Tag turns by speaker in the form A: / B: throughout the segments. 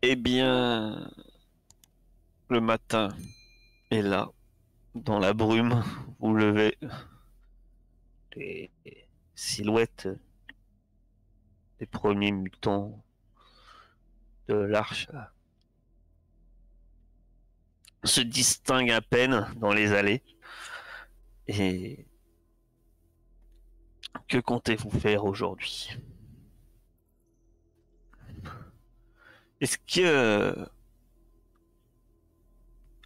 A: Eh bien, le matin est là, dans la brume, vous levez les silhouettes des premiers mutants de l'arche se distinguent à peine dans les allées. Et que comptez-vous faire aujourd'hui? Est-ce que,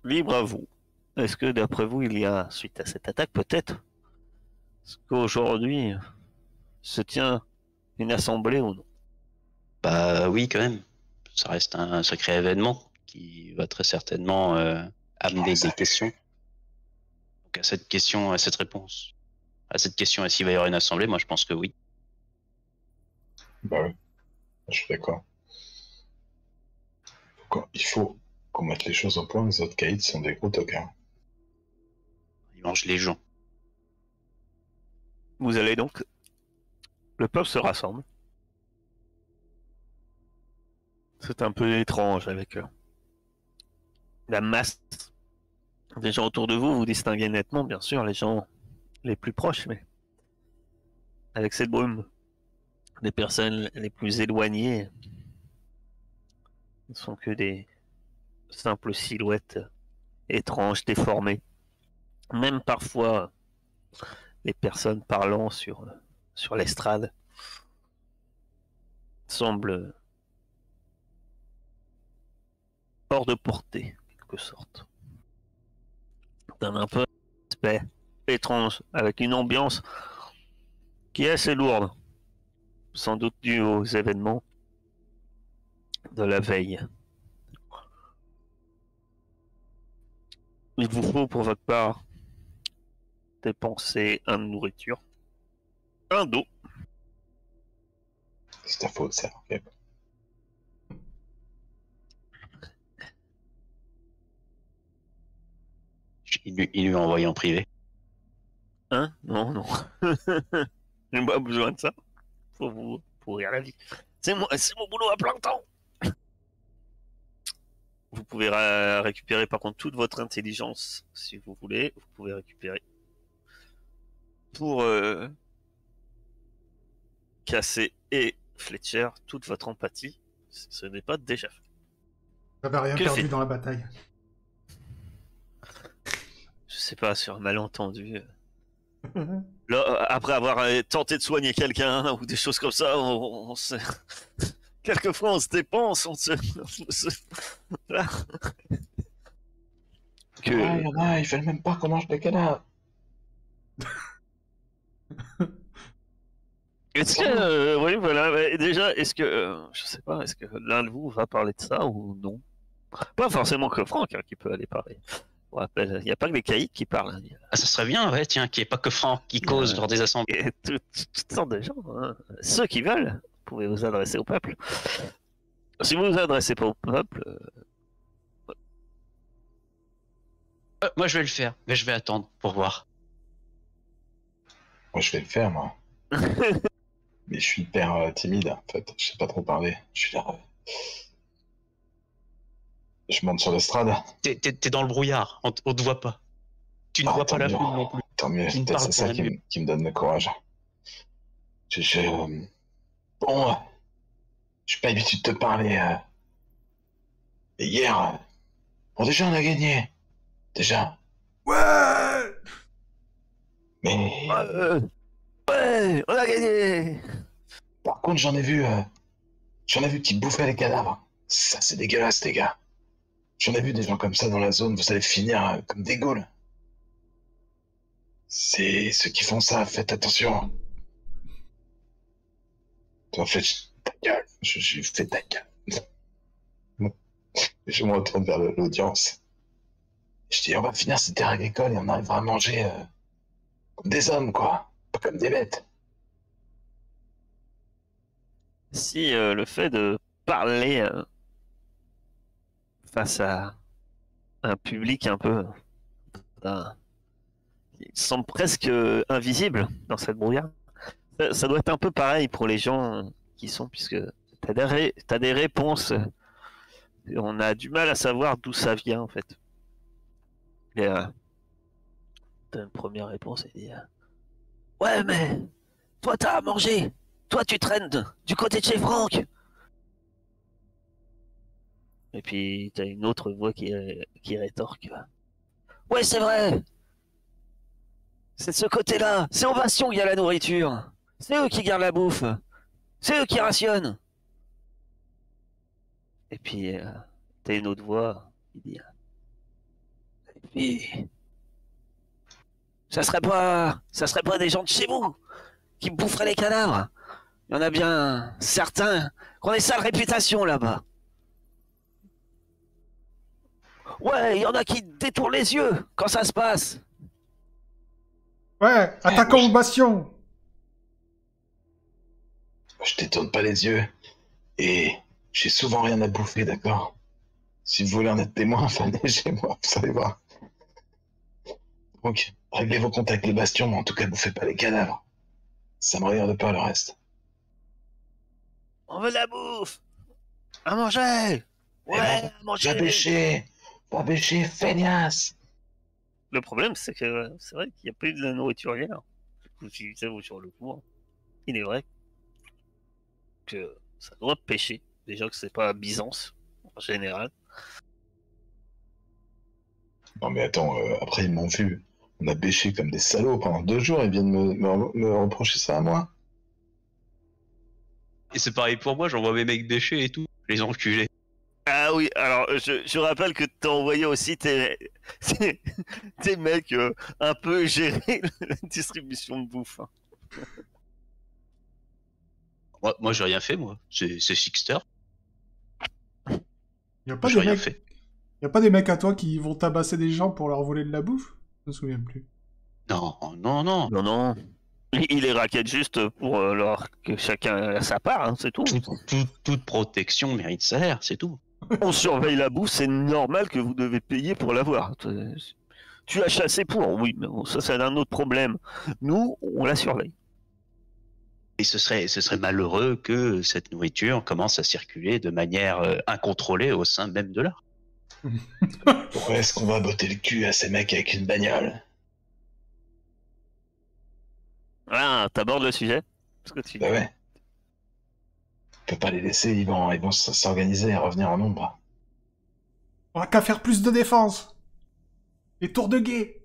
A: libre à vous, est-ce que d'après vous, il y a, suite à cette attaque, peut-être, est-ce qu'aujourd'hui se tient une assemblée ou non?
B: Bah oui, quand même. Ça reste un sacré événement qui va très certainement amener des questions. Donc à cette question, à cette réponse, à cette question, est-ce qu'il va y avoir une assemblée? Moi, je pense que oui.
C: Bah oui, je suis d'accord. Il faut qu'on mette les choses au point, les autres caïds sont des gros tocards.
B: Ils mangent les gens.
A: Vous allez donc, le peuple se rassemble. C'est un peu étrange avec la masse des gens autour de vous. Vous distinguez nettement, bien sûr, les gens les plus proches, mais avec cette brume, les personnes les plus éloignées ne sont que des simples silhouettes étranges, déformées. Même parfois, les personnes parlant sur l'estrade semblent hors de portée, en quelque sorte. D'un un peu aspect étrange, avec une ambiance qui est assez lourde, sans doute due aux événements de la veille. Il vous faut pour votre part dépenser un de nourriture, un d'eau.
C: C'est ta faute, ça. Okay.
B: Il lui a envoyé en privé.
A: Hein? Non, non. J'ai pas besoin de ça pour vous pourrir la vie. C'est mon boulot à plein temps. Vous pouvez récupérer par contre toute votre intelligence si vous voulez. Vous pouvez récupérer pour Casser et Fletcher toute votre empathie. Ce n'est pas déjà fait.
D: J'avais rien
A: Que
D: perdu
A: fait-
D: dans la bataille.
A: Je sais pas, sur un malentendu. Là, après avoir tenté de soigner quelqu'un ou des choses comme ça, on se... quelquefois on se dépense, Là. Que...
C: Ouais, y en a, ils veulent même pas qu'on mange des cadavres.
A: Est-ce que, oui, voilà, mais déjà, est-ce que, je sais pas, est-ce que l'un de vous va parler de ça ou non? Pas forcément que Franck hein, qui peut aller parler. Je vous rappelle, il n'y a pas que les caïds qui parlent. Hein.
B: Ah, ça serait bien, ouais, tiens, qu'il n'y ait pas que Franck qui cause lors des assemblées.
A: Et toutes sortes de gens. Hein. Ceux qui veulent, vous pouvez vous adresser au peuple. Si vous vous adressez pas au peuple,
B: Moi, je vais le faire, mais je vais attendre pour voir.
C: Moi, je vais le faire, moi. Mais je suis hyper timide, en fait. Je sais pas trop parler. Je suis là. Je monte sur l'estrade.
B: T'es dans le brouillard, on te voit pas. Tu ne vois pas la foule non plus.
C: Tant mieux,
B: Tu ne
C: peut-être
B: parles
C: c'est ça
B: pas,
C: qui me donne le courage. Bon, je suis pas habitué de te parler. Et hier, bon déjà on a gagné. Déjà.
D: Ouais!
C: Mais
A: ouais, on a gagné.
C: par contre j'en ai vu qui bouffaient les cadavres. Ça c'est dégueulasse les gars. J'en ai vu des gens comme ça dans la zone, vous allez finir comme des Gaules. C'est ceux qui font ça, faites attention. Toi, fais ta gueule. Je fais ta gueule. Je me retourne vers l'audience. Je dis, on va finir ces terres agricoles et on arrivera à manger comme des hommes, quoi. Pas comme des bêtes.
A: Si le fait de parler face à un public un peu qui semble presque invisible dans cette brouillard, ça doit être un peu pareil pour les gens qui sont, puisque t'as des réponses Et on a du mal à savoir d'où ça vient en fait. Et t'as une première réponse, il dit ouais, mais toi t'as à manger. Toi tu traînes du côté de chez Franck. Et puis t'as une autre voix qui rétorque ouais, c'est vrai. C'est de ce côté-là. C'est au Bastion qu'il y a la nourriture. C'est eux qui gardent la bouffe. C'est eux qui rationnent. Et puis t'as une autre voix qui dit et puis ça serait pas des gens de chez vous qui boufferaient les cadavres. Il y en a bien certains qui ont des sales réputations là-bas. Ouais, il y en a qui détournent les yeux quand ça se passe.
D: Ouais, attaquons au Bastion.
C: Je détourne pas les yeux. Et j'ai souvent rien à bouffer, d'accord? Si vous voulez en être témoin, venez chez moi, vous allez voir. Donc, réglez vos comptes avec les bastions, mais en tout cas, bouffez pas les cadavres. Ça me regarde pas le reste.
A: On veut de la bouffe. À manger. Ouais, à manger.
C: Va bêcher, feignasse.
A: Le problème, c'est que c'est vrai qu'il n'y a pas eu de la nourriture hier. Si ça vaut sur le coup, hein. Il est vrai que ça doit pêcher. Déjà que c'est pas à Byzance, en général.
C: Non mais attends, après ils m'ont vu. On a bêché comme des salauds pendant 2 jours, ils viennent me reprocher ça à moi.
B: Et c'est pareil pour moi, j'envoie mes mecs bêcher et tout, les enculés.
A: Ah oui, alors je rappelle que t'as envoyé aussi tes mecs un peu gérer la distribution de bouffe. Hein.
B: Moi j'ai rien fait, moi. C'est Sixter.
D: Y a pas
B: J'ai
D: des
B: rien
D: mecs...
B: fait.
D: Y a pas des mecs à toi qui vont tabasser des gens pour leur voler de la bouffe? Je me souviens plus.
B: Non, non, non.
A: Non, non. Il les raquette juste pour leur que chacun a sa part, hein, c'est tout.
B: Toute protection mérite salaire, c'est tout.
A: On surveille la bouffe, c'est normal que vous devez payer pour l'avoir. Tu as chassé pour, oui, mais bon, ça c'est un autre problème. Nous, on la surveille.
B: Et ce serait malheureux que cette nourriture commence à circuler de manière incontrôlée au sein même de l'art.
C: Pourquoi est-ce qu'on va botter le cul à ces mecs avec une bagnole?
A: Ah, t'abordes le sujet? Parce que tu...
C: Bah ouais. On peut pas les laisser, ils vont s'organiser et revenir en nombre.
D: On a qu'à faire plus de défense. Les tours de guet.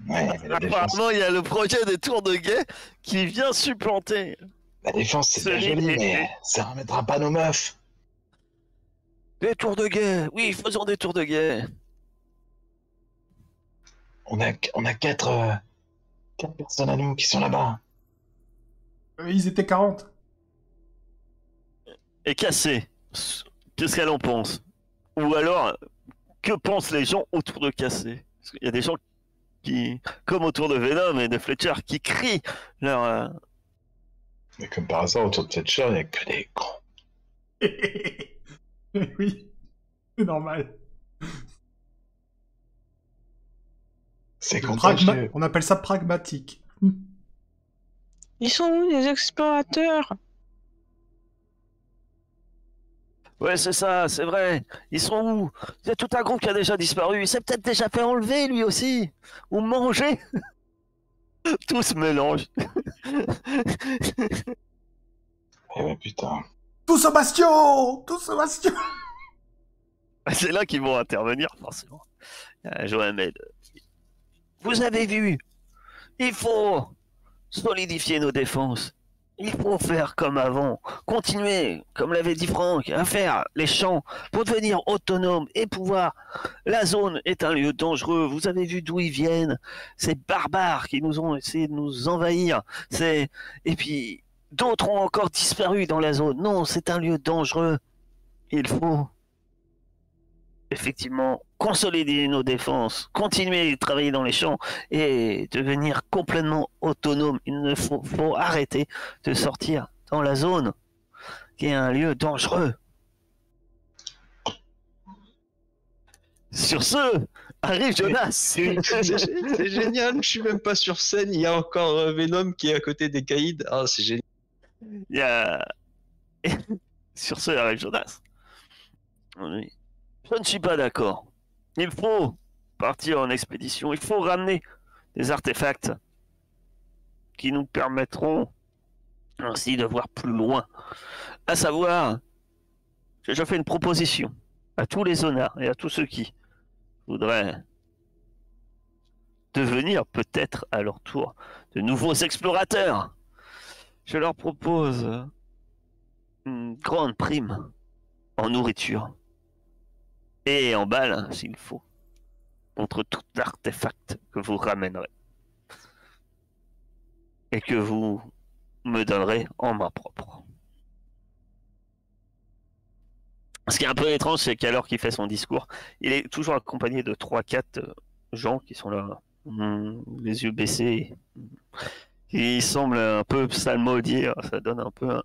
C: Ouais, mais la défense,
A: Apparemment, il y a le projet des tours de guet qui vient supplanter.
C: c'est bien
A: Celui
C: joli,
A: des-
C: mais ça remettra pas nos meufs.
A: Des tours de guet, oui, faisons des tours de guet.
C: On a 4 personnes à nous qui sont là-bas.
D: Ils étaient 40.
A: Et Cassé, qu'est-ce qu'elle en pense? Ou alors, que pensent les gens autour de Cassé? Parce qu'il y a des gens qui, comme autour de Venom et de Fletcher, qui crient leur...
C: Mais comme par hasard, autour de Fletcher, il n'y a que des cons.
D: Oui, c'est normal.
C: C'est contagieux.
D: On appelle ça pragmatique.
E: Ils sont où les explorateurs?
A: Ouais, c'est ça, c'est vrai. Ils sont où? Il y a tout un groupe qui a déjà disparu. Il s'est peut-être déjà fait enlever, lui aussi. Ou manger. Tout se mélange.
C: Eh ouais, putain.
D: Tous au Bastion! Tous au Bastion!
A: C'est là qu'ils vont intervenir, forcément. Johamed. Vous avez vu, il faut solidifier nos défenses. Il faut faire comme avant, continuer, comme l'avait dit Franck, à faire les champs pour devenir autonome et pouvoir. La zone est un lieu dangereux. Vous avez vu d'où ils viennent. Ces barbares qui nous ont essayé de nous envahir. Et puis d'autres ont encore disparu dans la zone. Non, c'est un lieu dangereux. Il faut effectivement consolider nos défenses, continuer de travailler dans les champs et devenir complètement autonome. Il ne faut arrêter de sortir dans la zone qui est un lieu dangereux. Sur ce, arrive Jonas.
B: C'est génial, je suis même pas sur scène, il y a encore Venom qui est à côté des caïds. Ah, c'est génial.
A: Il y a... Sur ce, arrive Jonas. Oui. Je ne suis pas d'accord. Il faut partir en expédition. Il faut ramener des artefacts qui nous permettront ainsi de voir plus loin. À savoir que je fais une proposition à tous les honnards et à tous ceux qui voudraient devenir peut-être à leur tour de nouveaux explorateurs. Je leur propose une grande prime en nourriture et en balles s'il faut, contre tout artefact que vous ramènerez et que vous me donnerez en main propre. Ce qui est un peu étrange, c'est qu'alors qu'il fait son discours, il est toujours accompagné de 3-4 gens qui sont là, les yeux baissés. Il semble un peu psalmodier, ça donne un peu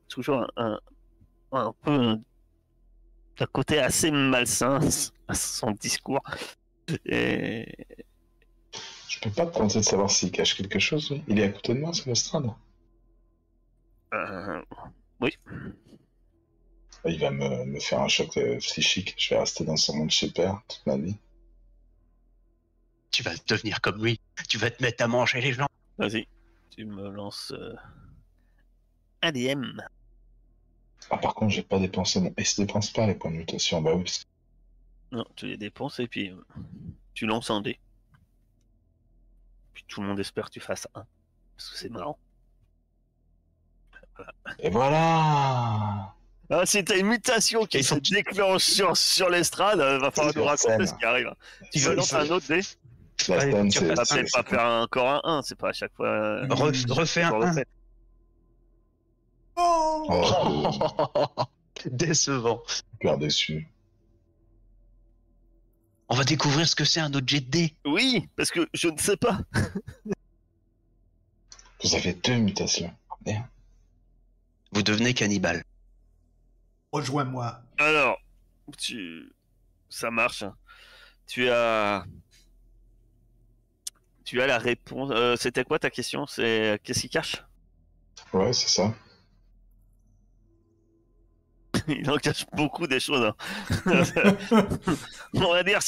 A: toujours un peu un côté assez malsain à son discours. Et
C: Je peux pas te tenter de savoir s'il cache quelque chose, oui. Il est à côté de moi sur l'estrade.
A: oui.
C: Il va me faire un choc psychique. Je vais rester dans son monde chez père toute ma vie.
B: Tu vas devenir comme lui. Tu vas te mettre à manger les gens.
A: Vas-y, tu me lances un DM.
C: Ah, par contre, j'ai pas dépensé mon... Et se dépense pas les points de mutation. Bah oui, parce que...
A: Non, tu les dépenses et puis tu lances un dé. Puis tout le monde espère que tu fasses un. Parce que c'est marrant. Voilà.
C: Et voilà.
A: Ah, si t'as une mutation qui se déclenche sur l'estrade, va falloir nous raconter ce qui arrive. Tu veux lancer un autre dé?
C: La scène,
A: Tu vas peut-être pas faire encore un 1, c'est pas à chaque fois.
B: Refais un 1.
D: Oh
B: Décevant.
C: Super déçu.
B: On va découvrir ce que c'est un autre jet de dés.
A: Oui, parce que je ne sais pas.
C: Vous avez 2 mutations. Merde.
B: Vous devenez cannibale.
D: Rejoins-moi.
A: Alors, ça marche. Tu as la réponse. C'était quoi ta question? C'est qu'est-ce qu'il cache?
C: Ouais, c'est ça.
A: Il en cache beaucoup des choses. Hein. On va dire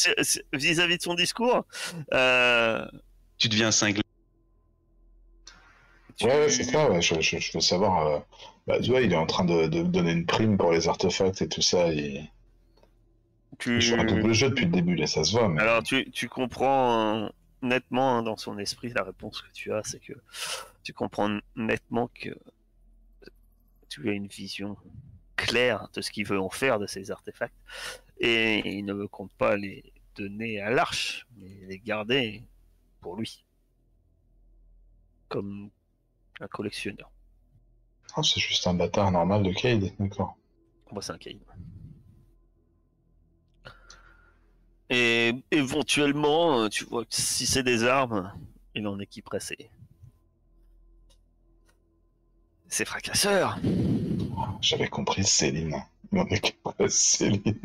A: vis-à-vis de son discours.
B: Tu deviens cinglé.
C: Ouais, c'est ça. Ouais. Je veux savoir. Bah, tu vois, il est en train de donner une prime pour les artefacts et tout ça. Il joue un double jeu depuis le début, là, ça se voit. Mais...
A: Alors, tu comprends nettement dans son esprit la réponse que tu as, c'est que tu comprends nettement que tu as une vision claire de ce qu'il veut en faire de ces artefacts et il ne compte pas les donner à l'Arche, mais les garder pour lui, comme un collectionneur.
C: Oh, c'est juste un bâtard normal de Cade, d'accord.
A: Moi, c'est un Cade. Et éventuellement, tu vois que si c'est des armes, il en équiperait ses fracasseurs.
C: J'avais compris Céline. Il en équiperait Céline.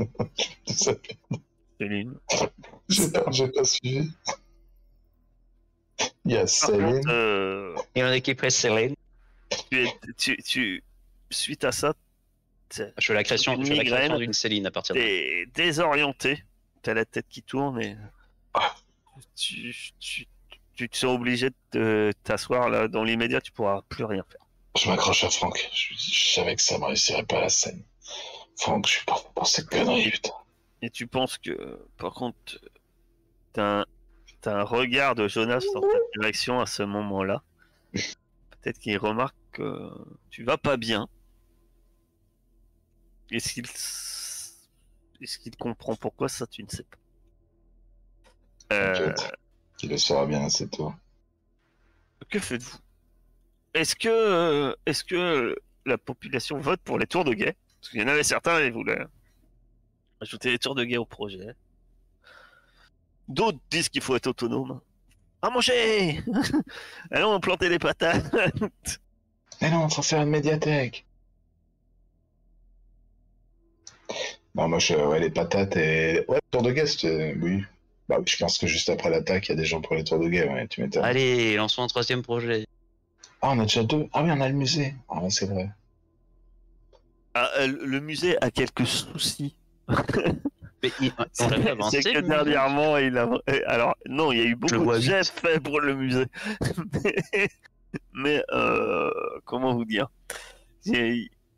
A: Céline.
C: J'ai pas suivi. Il y a
A: Par
C: Céline.
A: contre,
B: Et en équiperait Céline.
A: Suite à ça,
B: Je fais la création d'une Céline à partir de là.
A: t'es désorienté, t'as la tête qui tourne et tu te sens obligé de t'asseoir là dans l'immédiat, tu pourras plus rien faire.
C: Je m'accroche à Franck. Je savais que ça me réussirait pas la scène. Franck, je suis pas pour cette connerie, putain.
A: Et tu penses que, par contre, t'as un regard de Jonas dans ta direction à ce moment-là. Peut-être qu'il remarque que tu vas pas bien. Est-ce qu'il comprend pourquoi ça, tu ne sais pas.
C: T'inquiète. Il le saura bien assez tôt.
A: Que faites-vous? Est-ce que la population vote pour les tours de guet? Parce qu'il y en avait certains, ils voulaient ajouter les tours de guet au projet. D'autres disent qu'il faut être autonome. À manger. Allons planter les patates.
C: Mais non, faut faire une médiathèque. Non, moi, ouais, les patates et... Ouais, tour de guest, oui. Bah oui, je pense que juste après l'attaque, il y a des gens pour les tours de guet, ouais, tu m'étonnes.
B: Allez, lançons un 3e projet.
C: Ah, on a déjà 2. Ah oui, on a le musée. Ah ouais, c'est vrai.
A: Le musée a quelques soucis.
B: Mais on l'a fait avancer.
A: C'est que
B: le musée.
A: dernièrement, alors, non, il y a eu
B: le
A: beaucoup
B: vois
A: de
B: vite.
A: jets faits pour le musée. Mais comment vous dire?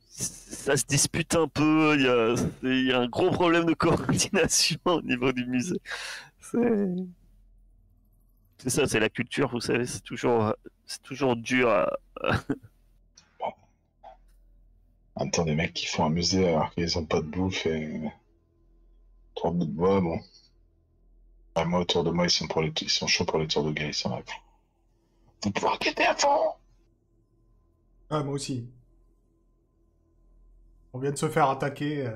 A: Ça se dispute un peu, il y a un gros problème de coordination au niveau du musée. C'est ça, c'est la culture, vous savez, c'est toujours dur à...
C: En même temps, des mecs qui font un musée alors qu'ils ont pas de bouffe et 3 bouts de bois, bon. Ouais, moi, autour de moi, ils sont chauds pour les tours de guet, ils sont là. Vous pouvez enquêter à fond!
D: Ah, moi aussi. On vient de se faire attaquer.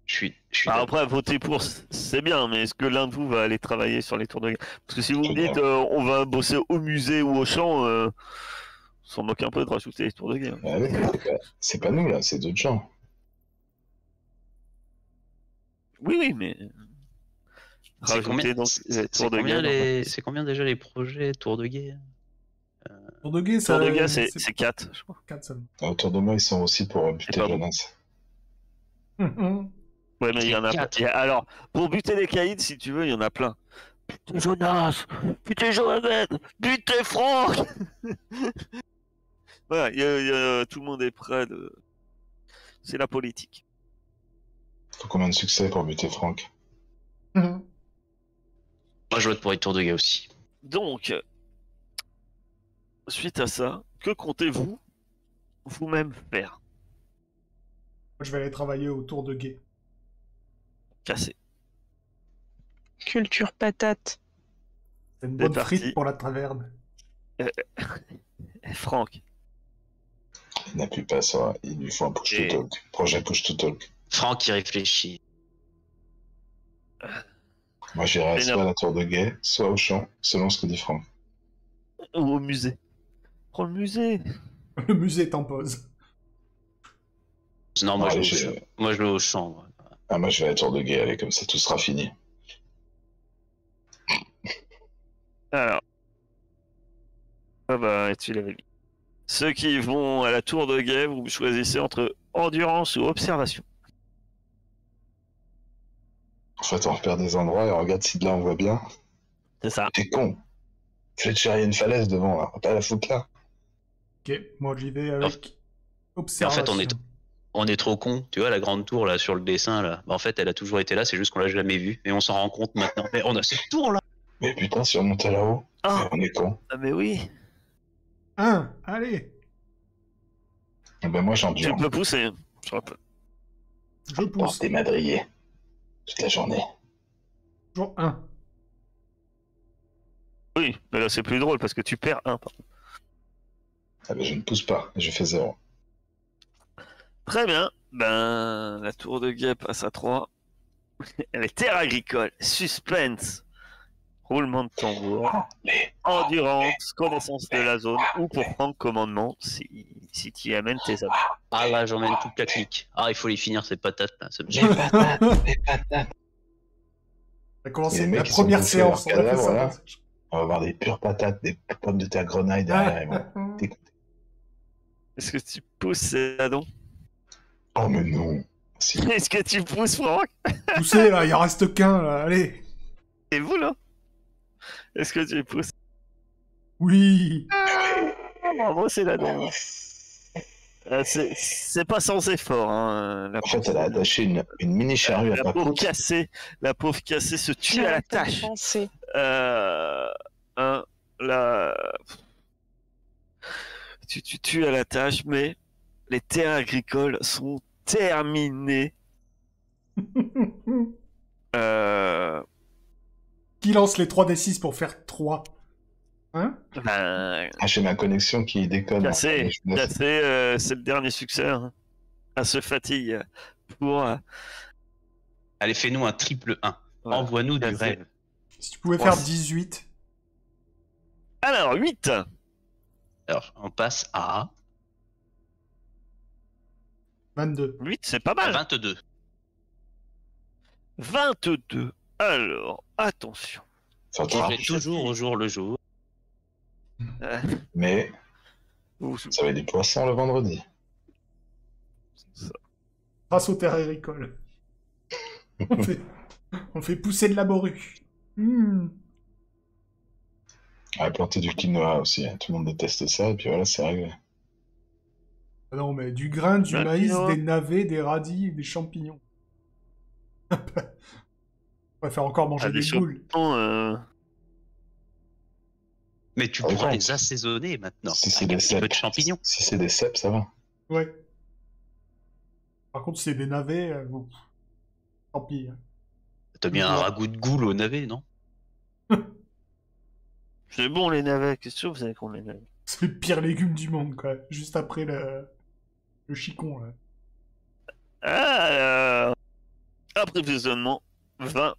B: Je suis
A: Alors
B: d'accord.
A: après, voter pour, c'est bien, mais est-ce que l'un de vous va aller travailler sur les tours de guet? Parce que si vous me
C: C'est
A: dites on va bosser au musée ou au champ, on s'en moque un peu de rajouter les tours de guet.
C: Ah oui, c'est pas nous, là, c'est d'autres gens.
A: Oui, mais...
B: C'est combien,
A: Rajouter donc les tours de guet.
B: c'est combien déjà les projets tour de guet?
D: Tour de guet, ça.
A: Tour de guet, c'est 4, je crois.
D: 4 seulement.
C: Autour de moi, ils sont aussi pour buter
A: pas bon.
C: Jonas.
A: Ouais, mais il y en a
B: quatre.
A: plein. Alors, pour buter les caïds, si tu veux, il y en a plein. Butez Jonas, butez Johamed, butez Franck. Voilà, tout le monde est prêt de... C'est la politique.
C: Faut combien de succès pour buter Franck?
B: Moi, je vote pour les tours de guet aussi.
A: Donc, suite à ça, que comptez-vous vous-même faire?
D: Moi, je vais aller travailler au tour de guet.
A: Casser.
E: Culture patate.
D: C'est une
A: C'est
D: bonne
A: parti.
D: frite pour la taverne.
A: Franck.
C: Il n'appuie pas sur. Il lui faut un push to
A: Et-
C: talk. Projet push to talk.
B: Franck qui réfléchit.
C: Moi, j'irai
A: Et
C: soit à la tour de guet, soit au champ, selon ce que dit Franck.
A: Ou au musée. Prends le musée.
D: Le musée est en pause.
B: Non, moi,
C: Allez,
B: je vais au champ. Moi.
C: Ah, moi, je vais à la tour de guet, allez, comme ça, tout sera fini.
A: Alors. Ah bah, tu l'avais mis. Ceux qui vont à la tour de guet, vous choisissez entre endurance ou observation.
C: En fait, on repère des endroits et on regarde si de là on voit bien.
A: C'est ça.
C: T'es con. Fletcher, il y a une falaise devant, là. On va pas la foutre là.
D: Ok, moi j'y vais avec observation.
B: En fait, on est trop con. Tu vois, la grande tour, là, sur le dessin, là. Bah, en fait, elle a toujours été là, c'est juste qu'on l'a jamais vue. Et on s'en rend compte maintenant. Mais on a cette tour, là.
C: Mais putain, si on montait là-haut,
A: Ah,
C: on est con.
A: mais oui.
D: Allez,
C: Eh ben, moi,
A: Tu
C: j'endure.
A: peux pousser. Je peux.
D: je pousse.
C: T'es madrier. Toute la journée.
D: Toujours 1.
A: Oui, mais là c'est plus drôle parce que tu perds un. Par contre.
C: Ah ben, je ne pousse pas. Je fais 0.
A: Très bien. Ben, la tour de guet passe à 3. Les terres agricoles. Suspense. Roulement de tambour.
C: Mais
A: Endurance. Connaissance de la zone. Ou pour prendre commandement si tu y amènes tes hommes.
B: Ah, là, j'emmène toute la clique. Ah, il faut les finir, ces patates, là. Ça me
C: les patates, les patates.
D: On a commencé
C: Les mecs
D: la
C: qui sont
D: première
C: bouffés leur
D: séance. On a fait
C: cadavre,
D: ça.
C: là. On va avoir des pures patates, des pommes de terre grenaille derrière. Ils vont dégoûter.
A: Est-ce que tu pousses ces addons?
C: Oh, mais non. Si.
A: Est-ce que tu pousses Franck?
D: Poussez là, il en reste qu'un là, allez.
A: Et vous là? Est-ce que tu pousses?
D: Oui.
A: Bravo, c'est l'addon. C'est pas sans effort. Hein.
C: En fait, elle a attaché une mini charrue à
A: La
C: ma
A: pauvre
C: poutre.
A: cassée se tue à la tâche.
E: Pensée.
A: Hein, tu tues à la tâche, mais les terres agricoles sont terminées.
D: Qui lance les 3d6 pour faire 3? Hein?
A: Ben,
C: Ah, j'ai ma connexion qui déconne.
A: cassé,
C: Je vous laisse.
A: c'est le dernier succès. Hein. Elle se fatigue pour.
B: Allez, fais-nous un triple 1.
A: Voilà.
B: Envoie-nous du
A: Cassé.
B: rêve.
D: Si tu pouvais
A: Ouais.
D: faire 18.
A: Alors, 8.
B: Alors, on passe à
D: 22.
A: 8, c'est pas mal.
B: 22.
A: 22. Alors, attention.
C: Ça
B: Je
C: va.
B: vais toujours au jour le jour.
A: Euh,
C: Mais
A: vous-
C: ça va être du poisson le vendredi.
D: Grâce aux terres agricoles. On fait pousser de la morue.
C: Ouais, planter du quinoa aussi, hein. Tout le monde déteste ça, et puis voilà, c'est réglé.
D: Ah non, mais du grain, du
A: Le
D: maïs,
A: quinoa.
D: des navets, des radis et des champignons. On va faire encore manger
A: Ah, des
D: des boules.
A: champignons,
B: Mais tu
C: Ah,
B: pourras
C: ouais.
B: les assaisonner maintenant.
C: Si c'est
B: Avec un
C: des
B: petit peu
C: cèpes,
B: de champignons.
C: si c'est des cèpes, ça va.
D: Ouais. Par contre, si c'est des navets, bon, tant pis. Hein.
B: T'as bien un ragoût de goule au navet, non?
A: c'est bon les navets, qu'est-ce que vous avez qu'on les navets?
D: C'est le pire légume du monde, quoi. Juste après le chicon, là.
A: Ah, approvisionnement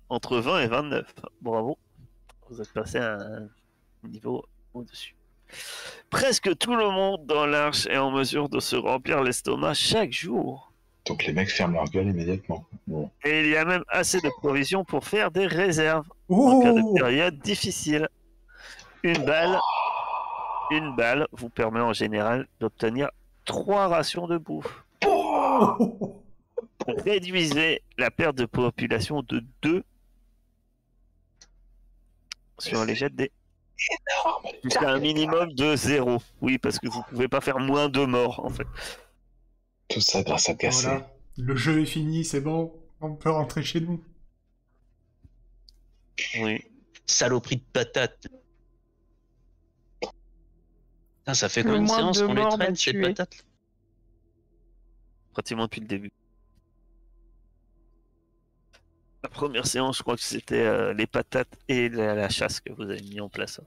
A: entre 20 et 29. Bravo. Vous êtes passé à un niveau au-dessus. Presque tout le monde dans l'arche est en mesure de se remplir l'estomac chaque jour.
C: Donc les mecs ferment leur gueule immédiatement. Bon.
A: Et il y a même assez de provisions pour faire des réserves en cas de
D: Oh
A: période difficile. Une balle vous permet en général d'obtenir 3 rations de bouffe.
D: Oh
A: Réduisez la perte de population de 2 sur les jets de dés.
C: Énorme.
A: Jusqu'à un minimum de 0. Oui, parce que vous pouvez pas faire moins de morts en fait.
C: Tout ça grâce à casser.
D: Voilà. Le jeu est fini, c'est bon. On peut rentrer chez nous.
A: Oui.
B: Saloperie de patates. Putain, ça fait
E: Le
B: combien de
E: moins
B: séances
E: de
B: qu'on les
E: morts,
B: traîne,
E: bah,
B: ces
E: tuer.
B: patates?
A: Pratiquement depuis le début. La première séance, je crois que c'était les patates et la chasse que vous avez mis en place.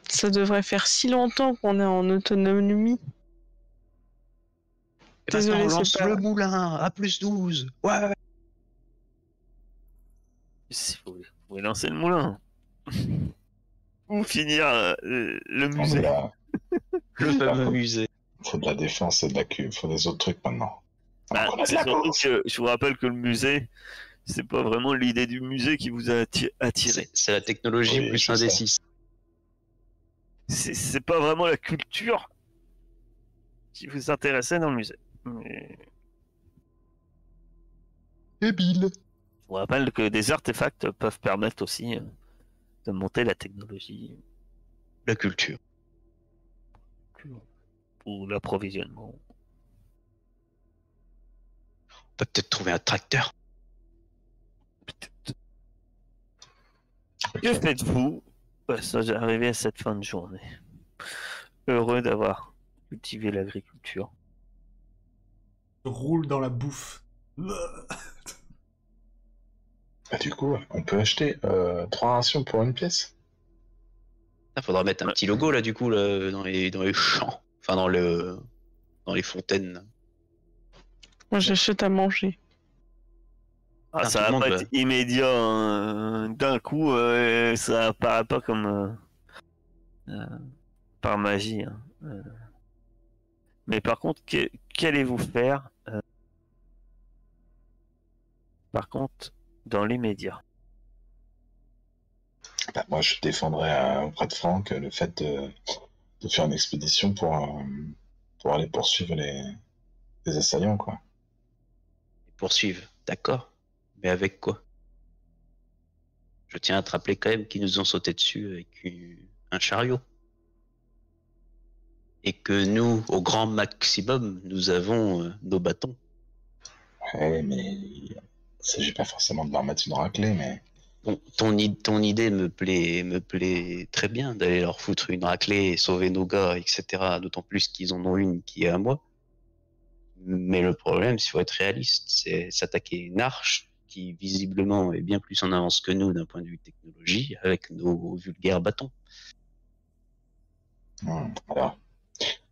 E: Ça devrait faire si longtemps qu'on est en autonomie.
B: Et maintenant,
E: Désolé,
B: on
E: c'est
B: lance
E: pas-
B: le moulin à plus 12. Ouais.
A: Si vous pouvez lancer le moulin. Ou finir le
C: On est
A: musée.
C: là.
B: Le fameux musée.
C: Faut de la défense et de la cul. Faut des autres trucs maintenant.
A: Bah,
C: On a de
A: c'est
C: la
A: surtout
C: bouffe.
A: que je vous rappelle que le musée, c'est pas vraiment l'idée du musée qui vous a attiré.
B: C'est la technologie
C: Oui,
B: plus
C: je
B: un
C: sais.
B: des 6.
A: C'est pas vraiment la culture qui vous intéressait dans le musée. Mais
B: Débile.
A: je vous rappelle que des artefacts peuvent permettre aussi de monter la technologie
B: La culture.
A: ou l'approvisionnement.
B: On peut peut-être trouver un tracteur.
A: Que faites-vous arrivé à cette fin de journée? Heureux d'avoir cultivé l'agriculture.
D: Je roule dans la bouffe.
C: Bah, du coup, on peut acheter 3 rations pour une pièce.
B: Il faudra mettre un petit logo là du coup là, dans les champs. Enfin dans les fontaines.
E: Moi, j'achète à manger.
A: Ah,
B: Ah,
A: ça
B: tout le
A: va pas
B: monde
A: être immédiat hein. D'un coup, ça apparaît pas comme par magie. Hein. Mais par contre, qu'allez-vous faire par contre dans l'immédiat?
C: Bah, moi, je défendrais auprès de Franck le fait de faire une expédition pour aller poursuivre les assaillants, quoi.
B: Poursuivre, d'accord. Mais avec quoi? Je tiens à te rappeler quand même qu'ils nous ont sauté dessus avec un chariot. Et que nous, au grand maximum, nous avons nos bâtons.
C: Ouais, mais il s'agit pas forcément de leur mettre une raclée, mais
B: Ton idée me plaît très bien d'aller leur foutre une raclée et sauver nos gars, etc. D'autant plus qu'ils en ont une qui est à moi. Mais le problème, s'il faut être réaliste, c'est s'attaquer à une arche qui visiblement est bien plus en avance que nous d'un point de vue technologie avec nos vulgaires bâtons.
C: alors,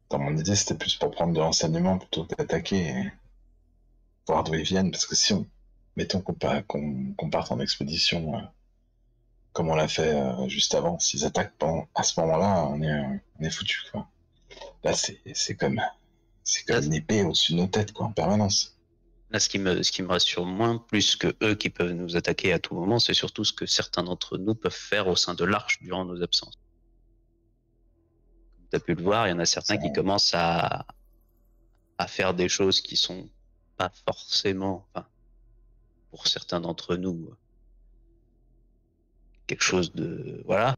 C: dans mon idée, c'était plus pour prendre des renseignements plutôt que d'attaquer et voir d'où ils viennent, parce que si on, mettons qu'on parte en expédition comme on l'a fait juste avant, s'ils attaquent à ce moment-là, on est foutu, quoi. Là, c'est comme une épée au-dessus de nos têtes, quoi, en permanence.
B: Là, ce qui me rassure moins, plus que eux qui peuvent nous attaquer à tout moment, c'est surtout ce que certains d'entre nous peuvent faire au sein de l'arche durant nos absences. Comme tu as pu le voir, il y en a certains qui commencent à à faire des choses qui sont pas forcément, enfin, pour certains d'entre nous, quelque chose de, voilà.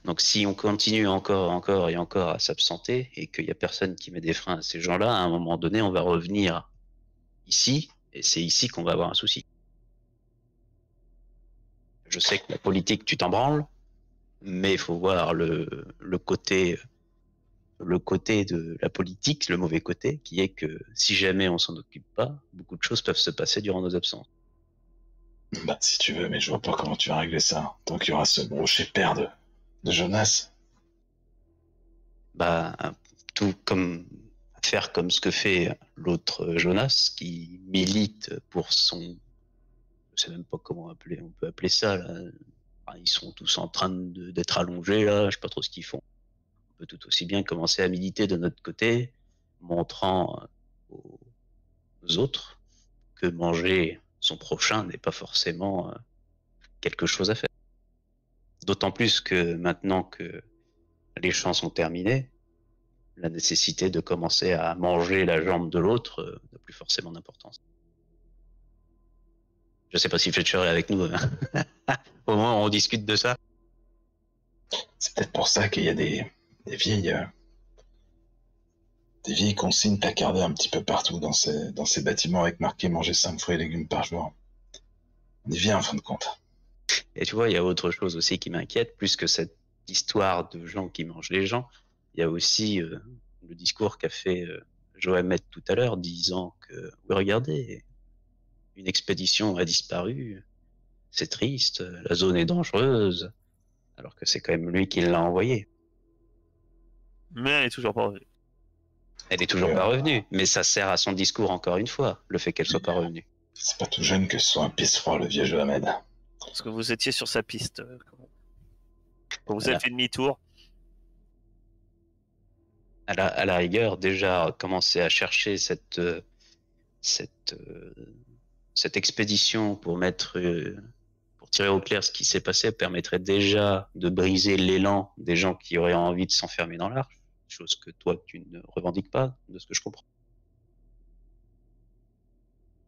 B: Donc si on continue encore et encore à s'absenter et qu'il y a personne qui met des freins à ces gens-là, à un moment donné, on va revenir ici et c'est ici qu'on va avoir un souci. Je sais que la politique, tu t'en branles, mais il faut voir le côté de la politique, le mauvais côté, qui est que si jamais on s'en occupe pas, beaucoup de choses peuvent se passer durant nos absences.
C: Bah, si tu veux, mais je vois pas comment tu vas régler ça. Tant qu'il y aura ce brochet père de Jonas.
B: Bah, tout comme faire comme ce que fait l'autre Jonas, qui milite pour son, je sais même pas comment appeler, on peut appeler ça là. Enfin, ils sont tous en train d'être allongés là, je sais pas trop ce qu'ils font. On peut tout aussi bien commencer à militer de notre côté, montrant aux autres que manger son prochain n'est pas forcément quelque chose à faire. D'autant plus que maintenant que les champs sont terminés, la nécessité de commencer à manger la jambe de l'autre n'a plus forcément d'importance. Je sais pas si Fletcher est avec nous. Au moins, on discute de ça.
C: C'est peut-être pour ça qu'il y a des vieilles consignes placardées un petit peu partout dans ces bâtiments avec marqué manger 5 fruits et légumes par jour. On y vient en fin de compte.
B: Et tu vois, il y a autre chose aussi qui m'inquiète, plus que cette histoire de gens qui mangent les gens. Il y a aussi le discours qu'a fait Johamed tout à l'heure, disant que, oui, regardez, une expédition a disparu, c'est triste, la zone est dangereuse, alors que c'est quand même lui qui l'a envoyée.
A: Mais elle est toujours pas revenue.
B: Elle est toujours pas revenue, mais ça sert à son discours encore une fois, le fait qu'elle soit pas revenue.
C: C'est pas tout jeune que ce soit un pisse-froid, le vieux Johamed.
A: Parce que vous étiez sur sa piste. Quand vous
B: Voilà.
A: avez fait demi-tour.
B: À la rigueur, déjà commencer à chercher cette expédition pour pour tirer au clair ce qui s'est passé permettrait déjà de briser l'élan des gens qui auraient envie de s'enfermer dans l'arche, chose que toi tu ne revendiques pas, de ce que je comprends.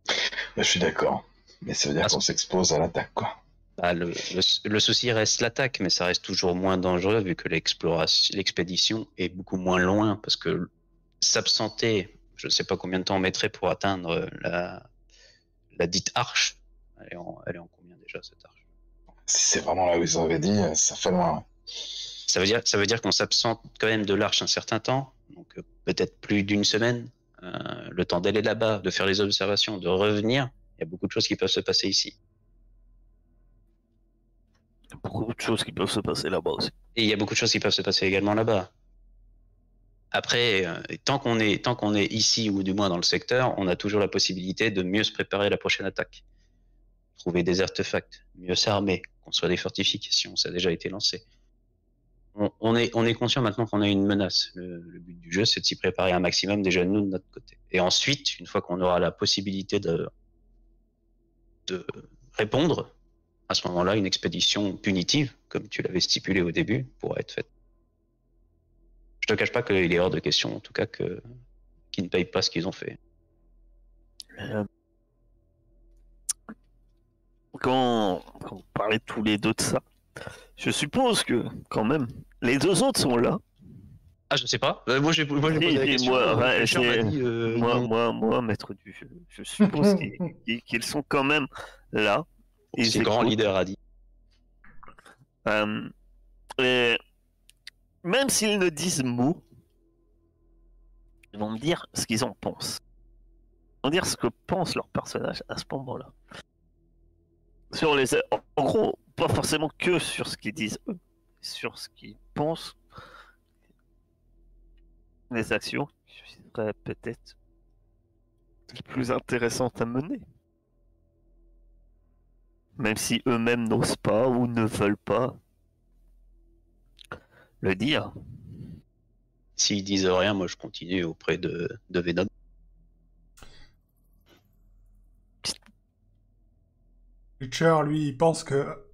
C: Bah, je suis d'accord, mais ça veut dire qu'on s'expose à l'attaque, quoi.
B: Bah, le souci reste l'attaque, mais ça reste toujours moins dangereux vu que l'expédition est beaucoup moins loin, parce que s'absenter, je ne sais pas combien de temps on mettrait pour atteindre la dite arche. Elle est en combien déjà cette arche?
C: Si c'est vraiment là où ils avaient dit, ça fait loin.
B: Ça veut dire qu'on s'absente quand même de l'arche un certain temps, donc peut-être plus d'une semaine, le temps d'aller là-bas, de faire les observations, de revenir. Il y a beaucoup de choses qui peuvent se passer ici.
A: Il y a beaucoup de choses qui peuvent se passer là-bas aussi.
B: Et il y a beaucoup de choses qui peuvent se passer également là-bas. Après, tant qu'on est ici, ou du moins dans le secteur, on a toujours la possibilité de mieux se préparer à la prochaine attaque. Trouver des artefacts, mieux s'armer, construire des fortifications, ça a déjà été lancé. On est conscient maintenant qu'on a une menace. Le but du jeu, c'est de s'y préparer un maximum déjà nous de notre côté. Et ensuite, une fois qu'on aura la possibilité de répondre, à ce moment-là, une expédition punitive, comme tu l'avais stipulé au début, pourra être faite. Je te cache pas qu'il est hors de question, en tout cas, qu'ils ne payent pas ce qu'ils ont fait.
A: Quand vous parlez tous les deux de ça, je suppose que, quand même, les deux autres sont là.
B: Ah, je sais pas. Moi, j'ai posé la question.
A: Moi, maître du jeu, je suppose qu'ils sont quand même là.
B: C'est le grand leader a dit.
A: Et même s'ils ne disent mot, ils vont me dire ce qu'ils en pensent. Ils vont dire ce que pense leur personnage à ce moment-là. En gros, pas forcément que sur ce qu'ils disent eux, sur ce qu'ils pensent, les actions qui seraient peut-être les plus intéressantes à mener. Même si eux-mêmes n'osent pas ou ne veulent pas le dire.
B: S'ils disent rien, moi je continue auprès de Venom.
D: Witcher, lui, il pense que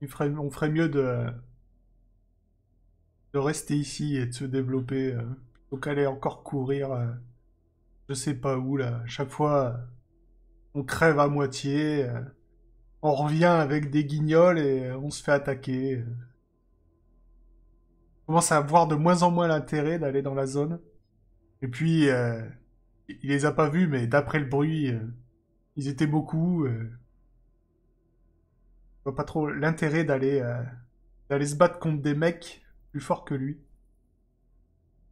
D: on ferait mieux de rester ici et de se développer Donc aller encore courir, je sais pas où là. Chaque fois, on crève à moitié. On revient avec des guignols et on se fait attaquer. On commence à voir de moins en moins l'intérêt d'aller dans la zone. Et puis, il les a pas vus, mais d'après le bruit, ils étaient beaucoup. Je vois pas trop l'intérêt d'aller se battre contre des mecs plus forts que lui.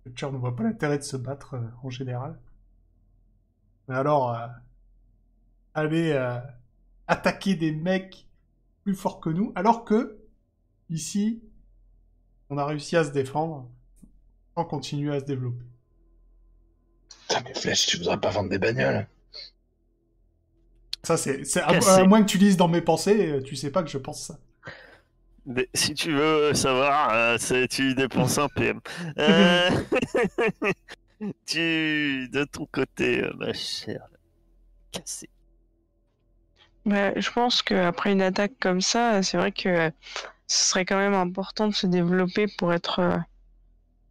D: Fletcher ne voit pas l'intérêt de se battre en général. Mais alors, aller attaquer des mecs plus forts que nous, alors que, ici, on a réussi à se défendre sans continuer à se développer.
C: Putain, mais Flèche, tu voudrais pas vendre des bagnoles?
D: Ça, c'est
A: Cassé.
D: à moins que tu lises dans mes pensées, tu sais pas que je pense ça.
A: Mais si tu veux savoir, tu dépenses un PM. Euh, de ton côté, ma chère, cassé.
E: Bah, je pense qu'après une attaque comme ça, c'est vrai que ce serait quand même important de se développer pour être,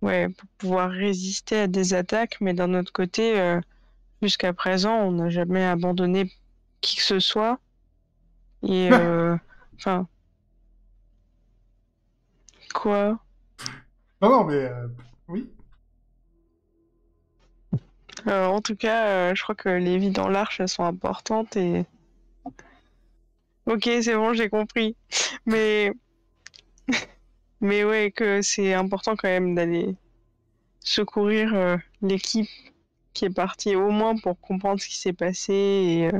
E: pour pouvoir résister à des attaques. Mais d'un autre côté, jusqu'à présent, on n'a jamais abandonné qui que ce soit. Et enfin, quoi?
D: Non, mais oui.
E: En tout cas, je crois que les vies dans l'arche, elles sont importantes et. Ok, c'est bon, j'ai compris. Mais ouais, que c'est important quand même d'aller secourir l'équipe qui est partie, au moins pour comprendre ce qui s'est passé et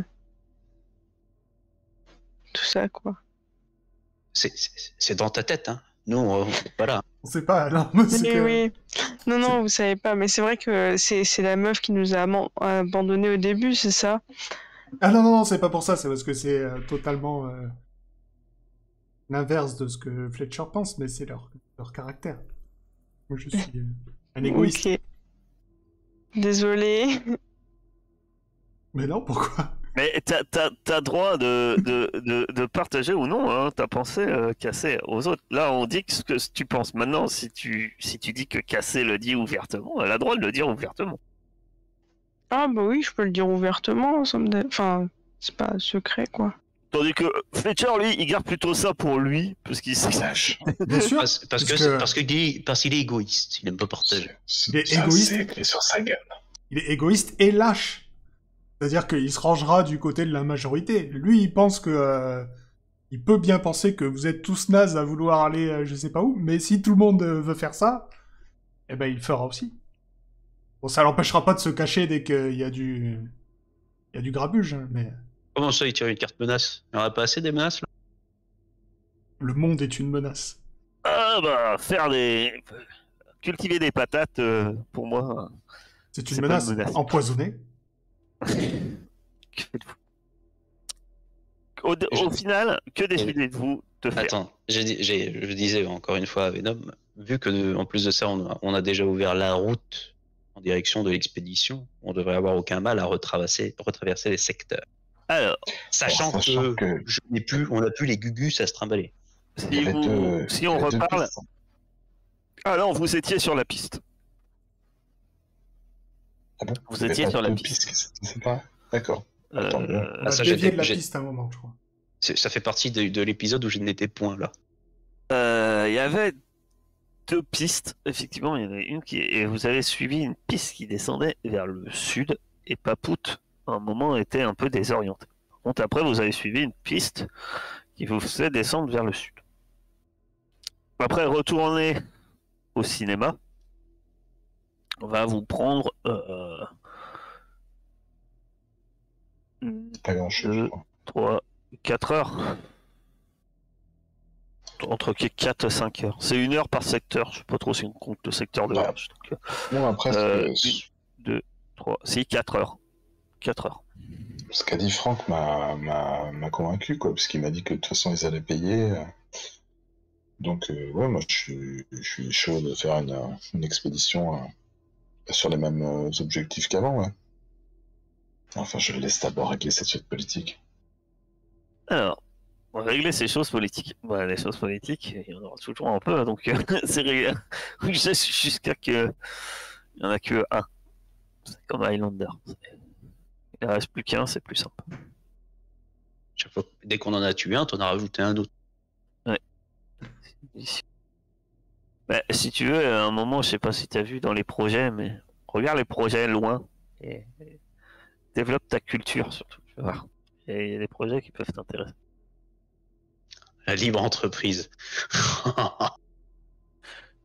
E: tout ça, quoi.
B: C'est dans ta tête, hein. Nous, voilà.
D: On sait pas, non, mais c'est
E: Oui,
D: que...
E: oui. Non, vous savez pas, mais c'est vrai que c'est la meuf qui nous a abandonnés au début, c'est ça?
D: Ah non, c'est pas pour ça, c'est parce que c'est totalement l'inverse de ce que Fletcher pense, mais c'est leur caractère. Moi, je suis un égoïste.
E: Ok. Désolé.
D: Mais non, pourquoi?
A: Mais t'as droit de partager ou non ta pensée cassée aux autres. Là, on dit ce que tu penses. Maintenant, si tu dis que cassé le dit ouvertement, elle a le droit de le dire ouvertement.
E: Ah bah oui, je peux le dire ouvertement, enfin, c'est pas secret, quoi.
A: Tandis que Fletcher, lui, il garde plutôt ça pour lui, parce qu'il sait que
C: Lâche.
D: Bien sûr,
B: Parce qu'il est égoïste. Il aime pas partager.
D: Il est
C: Ça,
D: égoïste.
C: c'est clé sur sa gueule.
D: il est égoïste et lâche. C'est-à-dire qu'il se rangera du côté de la majorité. Lui, il pense que... il peut bien penser que vous êtes tous nazes à vouloir aller je sais pas où, mais si tout le monde veut faire ça, eh ben il le fera aussi. Bon, ça l'empêchera pas de se cacher dès qu'il y a du grabuge, hein, mais
B: Comment ça, il tire une carte menace? Il n'y en a pas assez des menaces, là?
D: le monde est une menace.
A: ah bah cultiver des patates, pour moi,
D: C'est
A: C'est
D: une
A: pas
D: menace,
A: une menace.
D: empoisonnée.
A: que faites-vous? Au final, que décidez-vous de faire?
B: Attends, je disais encore une fois à Venom, vu que en plus de ça, on a déjà ouvert la route en direction de l'expédition, on devrait avoir aucun mal à retraverser les secteurs.
A: Alors,
B: Sachant que on n'a plus les gugus à se trimballer.
A: si on reparle, alors vous étiez sur la piste.
C: Ah bon
A: Vous étiez sur la piste.
C: C'est pas... D'accord. Attends, bien.
D: On a
B: ça,
D: dévié de la
B: j'ai-
D: piste à un moment, je crois.
B: Ça fait partie de l'épisode où je n'étais point là.
A: Il y avait deux pistes, effectivement, il y en avait une et vous avez suivi une piste qui descendait vers le sud, et Papout, à un moment, était un peu désorienté. Par contre, après, vous avez suivi une piste qui vous faisait descendre vers le sud. Après, retournez au cinéma. On va vous prendre
C: Pas grand-chose. je
A: 3,
C: crois.
A: 4 heures. Entre 4 et 5 heures. C'est 1 heure par secteur. Je sais pas trop si on compte le secteur de
C: Ouais.
A: marche. Donc,
C: Non, après,
A: Euh, 2, 3, si 4 heures. 4 heures.
C: ce qu'a dit Franck m'a convaincu, quoi, parce qu'il m'a dit que de toute façon, ils allaient payer. Donc, ouais, moi, je suis chaud de faire une expédition sur les mêmes objectifs qu'avant, ouais. Enfin, je laisse d'abord régler cette suite politique.
A: Alors, on va régler ces choses politiques. Bah, les choses politiques, il y en aura toujours un peu, donc c'est réglé jusqu'à que Il n'y en a que un. C'est comme Highlander. Il ne reste plus qu'un, c'est plus simple.
B: Chaque fois, dès qu'on en a tué un, t'en as rajouté un autre.
A: Bah, si tu veux, à un moment, je sais pas si tu as vu dans les projets, mais regarde les projets loin et développe ta culture surtout. Tu vas voir. Et il y a des projets qui peuvent t'intéresser.
B: La libre entreprise.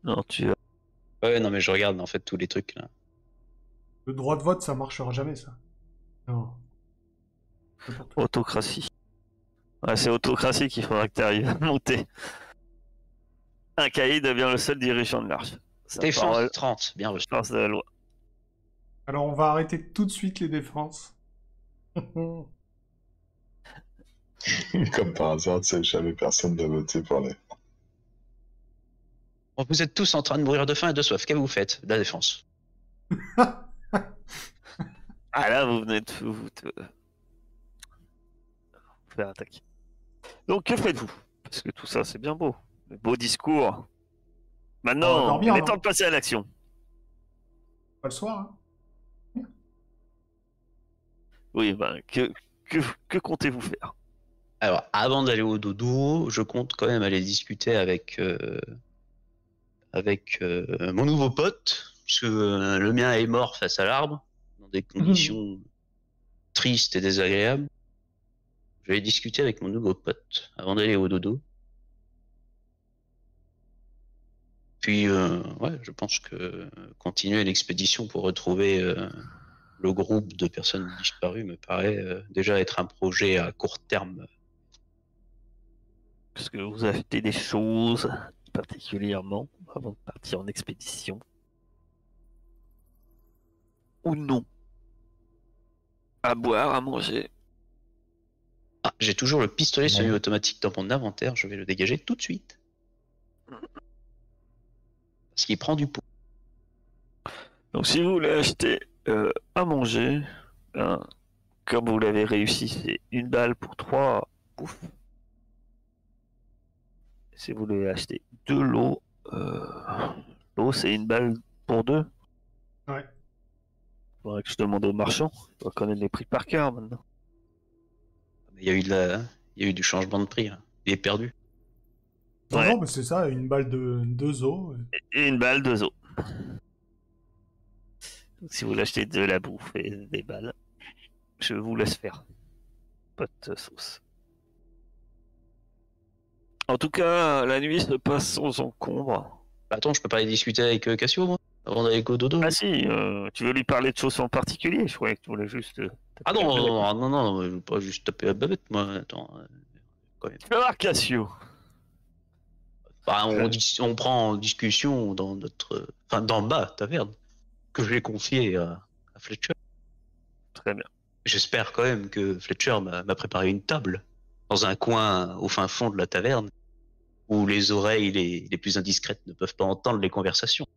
A: Non, tu vas.
B: Ouais, non, mais je regarde en fait tous les trucs là.
D: Le droit de vote, ça marchera jamais, ça. Non. C'est pour toi.
A: Autocratie. Ouais, c'est autocratie qu'il faudra que tu arrives à monter. Un caïd devient le seul dirigeant de l'arche. Sa
B: Défense
A: parole,
B: 30, bien reçu.
A: force de la loi.
D: Alors, on va arrêter tout de suite les défenses.
C: Comme par hasard, tu sais, jamais personne ne voté pour les.
B: Bon, vous êtes tous en train de mourir de faim et de soif. Qu'est-ce que vous faites? La défense.
A: Ah là, vous venez de vous faire attaquer. Donc, que faites-vous? Parce que tout ça, c'est bien beau. Le beau discours.
D: On va
A: Maintenant,
D: dormir,
A: il est
D: non
A: temps de passer à l'action.
D: Pas le soir, hein.
A: Oui, ben, que comptez-vous faire?
B: Alors, avant d'aller au dodo, je compte quand même aller discuter avec mon nouveau pote, puisque le mien est mort face à l'arbre, dans des conditions tristes et désagréables. Je vais discuter avec mon nouveau pote avant d'aller au dodo. Puis, ouais, je pense que continuer l'expédition pour retrouver le groupe de personnes disparues me paraît déjà être un projet à court terme.
A: Est-ce que vous achetez des choses particulièrement avant de partir en expédition? Ou non? À boire, à manger?
B: Ah, j'ai toujours le pistolet
C: Non.
B: semi-automatique dans mon inventaire, je vais le dégager tout de suite. Parce qu'il prend du pot.
A: Donc si vous voulez acheter à manger, comme vous l'avez réussi, c'est une balle pour 3 bouffes. Si vous voulez acheter de l'eau, l'eau c'est une balle pour 2.
D: Ouais.
A: Faudrait que je demande au marchand. Il doit connaître les prix par cœur maintenant.
B: Il y a eu du changement de prix. Hein. Il est perdu.
D: Non,
A: Ouais.
D: non, mais c'est ça, une balle de 2 os.
A: Et une balle, 2 os. Donc, si vous voulez acheter de la bouffe et des balles, je vous laisse faire. Pas de sauce. En tout cas, la nuit se passe sans encombre.
B: Bah, attends, je peux pas aller discuter avec Cassio, moi, avant d'aller au dodo.
A: Ah si, tu veux lui parler de choses en particulier? Je croyais que tu voulais juste...
B: Ah non, non, je veux pas juste taper la bavette, moi. Attends, quand même.
A: Tu vas voir Cassio.
B: Bah, on prend en discussion dans notre... Enfin, dans ma taverne, que je vais confier à Fletcher.
A: Très bien.
B: J'espère quand même que Fletcher m'a préparé une table dans un coin au fin fond de la taverne où les oreilles les plus indiscrètes ne peuvent pas entendre les conversations.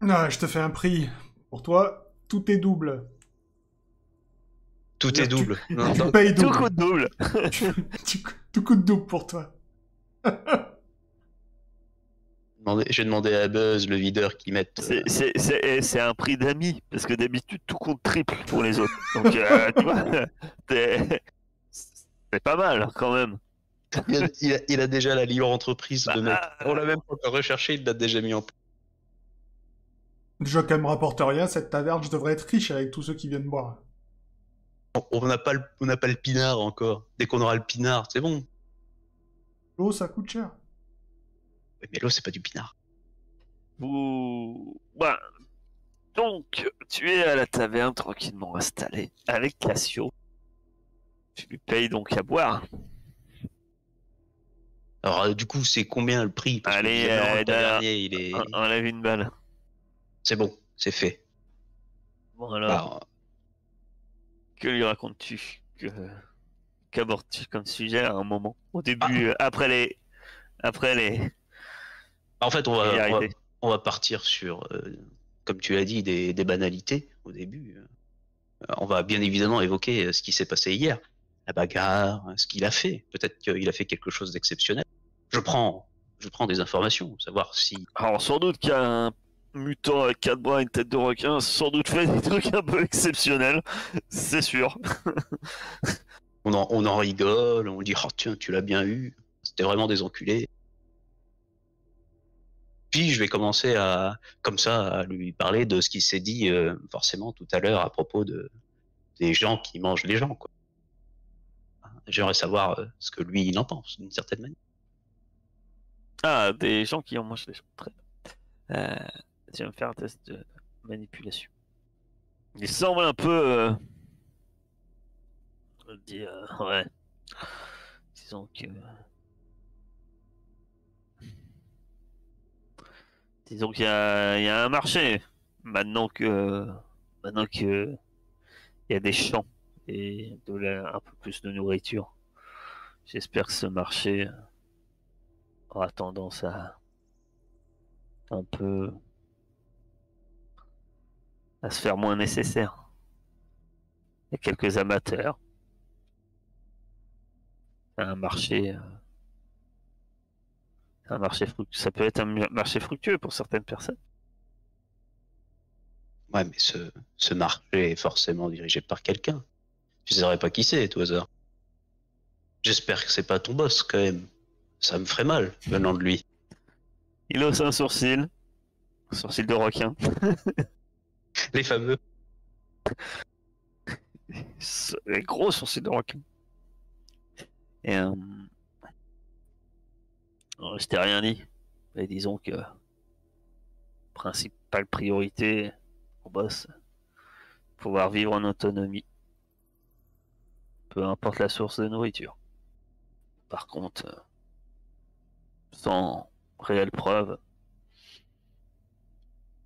D: Ah, je te fais un prix. Pour toi, tout est double.
B: Tout est double. Non,
D: Tu
B: non,
D: payes
A: Tout
D: double.
A: coûte double.
D: Tout coûte double pour toi.
B: j'ai demandé à Buzz, le videur, qui mette...
A: C'est un prix d'amis, parce que d'habitude tout compte triple pour les autres. Donc tu vois, c'est pas mal quand même.
B: il a déjà la libre entreprise, le mec.
A: Bah,
B: On l'a même pas encore recherché, il l'a déjà mis en place.
D: Déjà qu'elle me rapporte rien, cette taverne, je devrais être riche avec tous ceux qui viennent boire.
B: On n'a pas le pinard encore. Dès qu'on aura le pinard, c'est bon.
D: L'eau, ça coûte cher.
B: Mais l'eau, c'est pas du pinard.
A: Bah, donc, tu es à la taverne tranquillement installé avec Cassio. Tu lui payes donc à boire.
B: Alors, du coup, c'est combien le prix? Parce que
A: Allez,
B: évidemment, le tavernier, il est...
A: enlève une balle.
B: C'est bon, c'est fait.
A: Bon alors,
B: Bah,
A: que lui racontes-tu? Qu'abordes-tu comme sujet à un moment? Au début, après les...
B: en fait,
A: Vulgarité.
B: on va partir sur, comme tu l'as dit, des banalités au début. On va bien évidemment évoquer ce qui s'est passé hier. La bagarre, ce qu'il a fait. Peut-être qu'il a fait quelque chose d'exceptionnel. Je prends des informations, savoir si...
A: Alors sans doute qu'il y a mutant avec 4 bras et une tête de requin, sans doute fait des trucs un peu exceptionnels, c'est sûr.
B: On en rigole, on dit, oh tiens, tu l'as bien eu. C'était vraiment des enculés. Puis je vais commencer comme ça, à lui parler de ce qui s'est dit forcément tout à l'heure à propos des gens qui mangent les gens, quoi. J'aimerais savoir ce que lui il en pense, d'une certaine manière.
A: Ah, des gens qui en mangent des gens. Très bien. Je vais me faire un test de manipulation. Il semble un peu... je dis, ouais. Disons que... Disons qu'il y a un marché. Maintenant que il y a des champs et un peu plus de nourriture. J'espère que ce marché aura tendance à un peu à se faire moins nécessaire. Il y a quelques amateurs. Un marché fructueux. Ça peut être un marché fructueux pour certaines personnes.
B: Ouais, mais ce marché est forcément dirigé par quelqu'un. Je ne saurais pas qui c'est, tout hasard. J'espère que c'est pas ton boss, quand même. Ça me ferait mal, venant de lui.
A: Il hausse un sourcil de requin.
B: Les fameux.
A: Les gros sourcils de requin. Et je t'ai rien dit. Mais disons que principale priorité au boss, pouvoir vivre en autonomie. Peu importe la source de nourriture. Par contre, sans réelle preuve,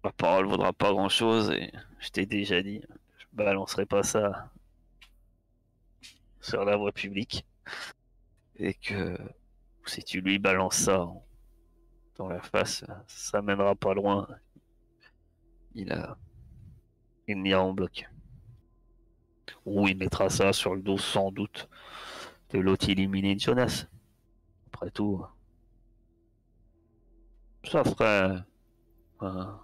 A: ma parole vaudra pas grand chose et je t'ai déjà dit, je balancerai pas ça sur la voie publique. Et que si tu lui balances ça dans la face, ça mènera pas loin. Il ira en bloc. Ou il mettra ça sur le dos sans doute de l'autre illuminé de Jonas. Après tout, ça ferait un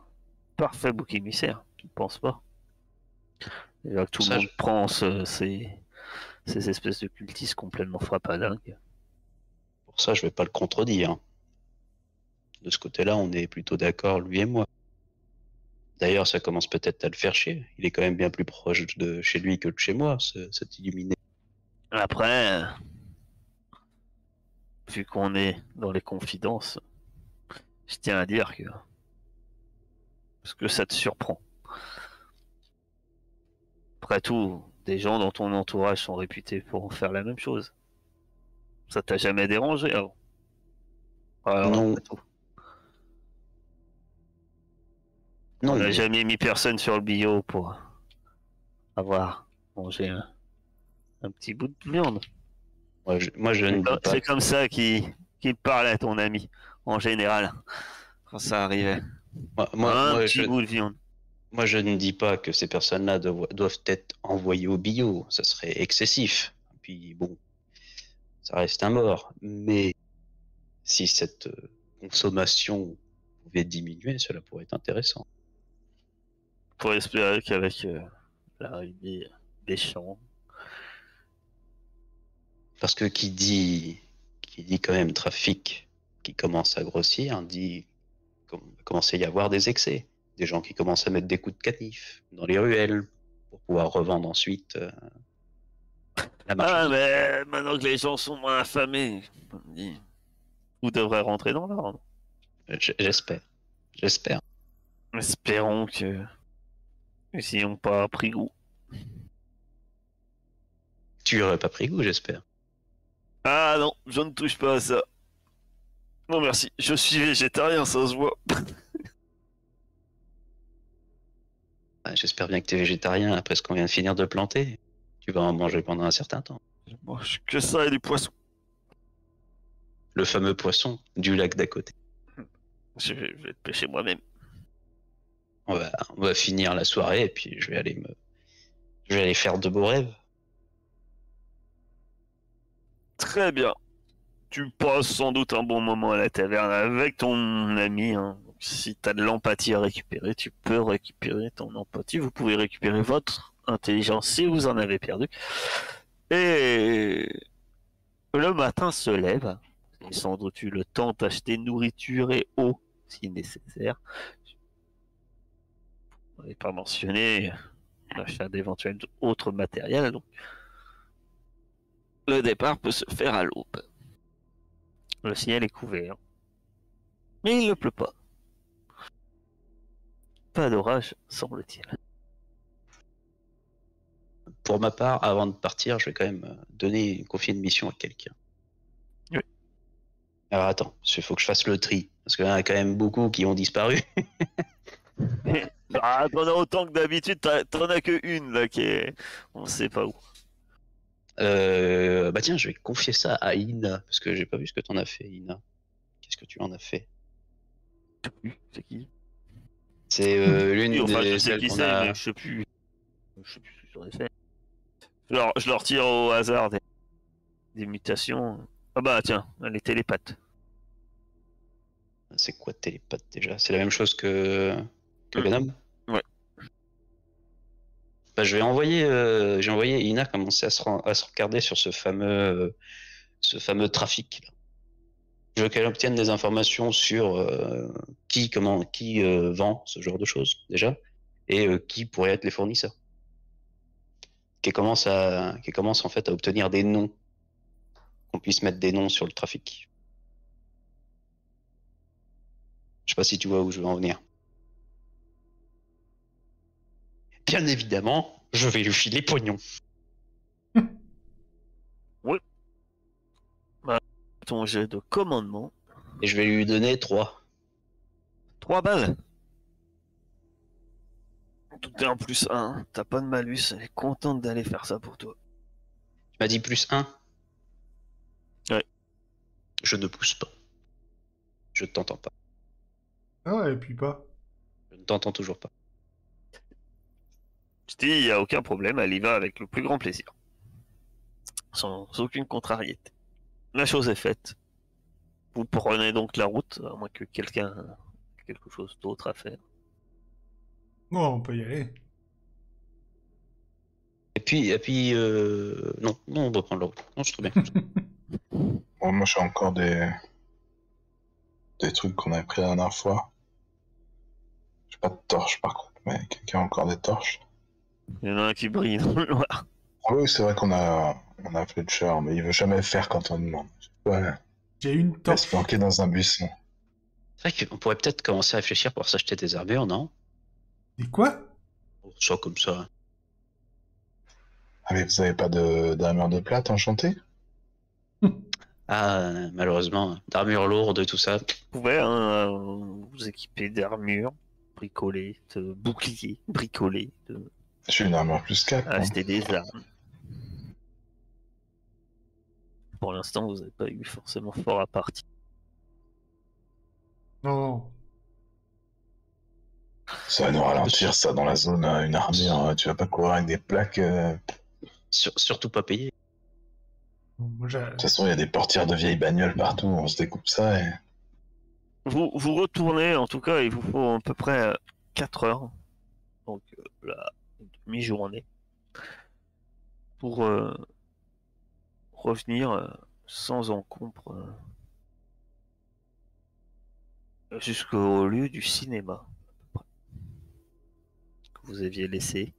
A: parfait bouc émissaire, tu ne penses pas? Déjà que tout le monde prend ces espèces de cultistes complètement frappadingues.
B: Pour ça, je vais pas le contredire. De ce côté-là, on est plutôt d'accord, lui et moi. D'ailleurs, ça commence peut-être à le faire chier. Il est quand même bien plus proche de chez lui que de chez moi, cet illuminé.
A: Après, vu qu'on est dans les confidences, je tiens à dire que... Parce que ça te surprend. Après tout, des gens dans ton entourage sont réputés pour faire la même chose. Ça t'a jamais dérangé avant? Alors,
B: non.
A: Non, on n'a jamais mis personne sur le bio pour avoir mangé un petit bout de viande.
B: Moi, je ne dis pas.
A: C'est comme ça qu'il parlait à ton ami, en général, quand ça arrivait. Un petit bout de viande.
B: Moi, je ne dis pas que ces personnes-là doivent être envoyées au bio. Ça serait excessif. Puis bon, ça reste un mort. Mais si cette consommation pouvait diminuer, cela pourrait être intéressant.
A: Pour espérer qu'avec l'arrivée des champs.
B: Parce que qui dit quand même trafic qui commence à grossir, dit qu'il va commencer à y avoir des excès. Des gens qui commencent à mettre des coups de canif dans les ruelles pour pouvoir revendre ensuite la marchandise.
A: Ah, mais maintenant que les gens sont moins affamés, vous devrez rentrer dans l'ordre.
B: J'espère.
A: Espérons que nous n'y ayons pas pris goût.
B: Tu n'aurais pas pris goût, j'espère.
A: Ah non, je ne touche pas à ça. Non merci, je suis végétarien, ça se voit.
B: J'espère bien que tu es végétarien après ce qu'on vient de finir de planter. Tu vas en manger pendant un certain temps.
A: Je mange que ça et du poisson.
B: Le fameux poisson du lac d'à côté.
A: Je vais te pêcher moi-même.
B: On va finir la soirée et puis je vais aller faire de beaux rêves.
A: Très bien. Tu passes sans doute un bon moment à la taverne avec ton ami, hein. si tu as de l'empathie à récupérer, tu peux récupérer ton empathie. Vous pouvez récupérer votre intelligence si vous en avez perdu. Et le matin se lève. Et sans doute eu le temps d'acheter nourriture et eau si nécessaire. On n'avait pas mentionné l'achat d'éventuels autres matériels. Donc, le départ peut se faire à l'aube. Le ciel est couvert. Mais il ne pleut pas. Pas d'orage, semble-t-il.
B: Pour ma part, avant de partir, je vais quand même confier une mission à quelqu'un.
A: Oui.
B: Alors attends, il faut que je fasse le tri. Parce qu'il y en a quand même beaucoup qui ont disparu.
A: Ah, t'en as autant que d'habitude, t'en as que une là qui est. On sait pas où.
B: Bah tiens, je vais confier ça à Ina. Parce que j'ai pas vu ce que t'en as fait, Ina. Qu'est-ce que tu en as fait?
A: C'est qui?
B: C'est l'une
A: Oui, enfin, je
B: des
A: sais
B: celles
A: qui
B: qu'on
A: c'est,
B: a.
A: mais je sais plus. Je sais plus ce que j'en ai fait. Je leur tire au hasard des mutations. Ah bah tiens, les télépathes.
B: C'est quoi télépathe déjà? C'est la même chose que Venom?
A: Ouais.
B: Bah, j'ai envoyé Ina commencer à se regarder sur ce fameux trafic. Je veux qu'elle obtienne des informations sur qui vend ce genre de choses déjà et qui pourrait être les fournisseurs. Qu'elle commence en fait à obtenir des noms, qu'on puisse mettre des noms sur le trafic. Je sais pas si tu vois où je veux en venir. Bien évidemment, je vais lui filer pognon.
A: Ton jet de commandement.
B: Et je vais lui donner 3.
A: 3 balles. Tout est en plus 1. T'as pas de malus. Elle est contente d'aller faire ça pour toi.
B: Tu m'as dit plus 1?
A: Ouais.
B: Je ne pousse pas. Je ne t'entends pas.
D: Ah ouais, et puis pas.
B: Je ne t'entends toujours pas.
A: Je dis, il n'y a aucun problème. Elle y va avec le plus grand plaisir. Sans aucune contrariété. La chose est faite. Vous prenez donc la route, à moins que quelqu'un ait quelque chose d'autre à faire.
D: Bon, on peut y aller.
B: Et puis non, on va prendre la route. Non, je suis très bien.
C: Bon, moi, j'ai encore des trucs qu'on avait pris la dernière fois. J'ai pas de torche, par contre, mais quelqu'un a encore des torches.
A: Il y en a un qui brille dans le noir.
C: Ah oui, c'est vrai qu'on a Fletcher, mais il veut jamais le faire quand on demande. Ouais,
D: J'ai une
C: il va
D: torche.
C: se planquer dans un buisson.
B: C'est vrai qu'on pourrait peut-être commencer à réfléchir pour s'acheter des armures, non?
D: Et quoi?
B: Soit comme ça.
C: Ah, mais vous avez pas d'armure de plate enchantée?
B: Ah, malheureusement, d'armure lourde, tout ça.
A: Vous pouvez hein, vous équiper d'armures, bricoler, de boucliers, bricoler, de
C: J'ai une armure plus 4.
A: acheter des armes. Pour l'instant, vous n'avez pas eu forcément fort à partir.
D: Non.
C: Ça va nous ralentir, ça, dans la zone, une armure. Tu vas pas courir avec des plaques. De
B: Surtout pas payé.
D: Moi,
C: toute façon, il y a des portières de vieilles bagnoles partout. On se découpe ça et...
A: Vous retournez, en tout cas, il vous faut à peu près 4 heures. Donc, la mi-journée. Pour revenir sans encombre jusqu'au lieu du cinéma à peu près, que vous aviez laissé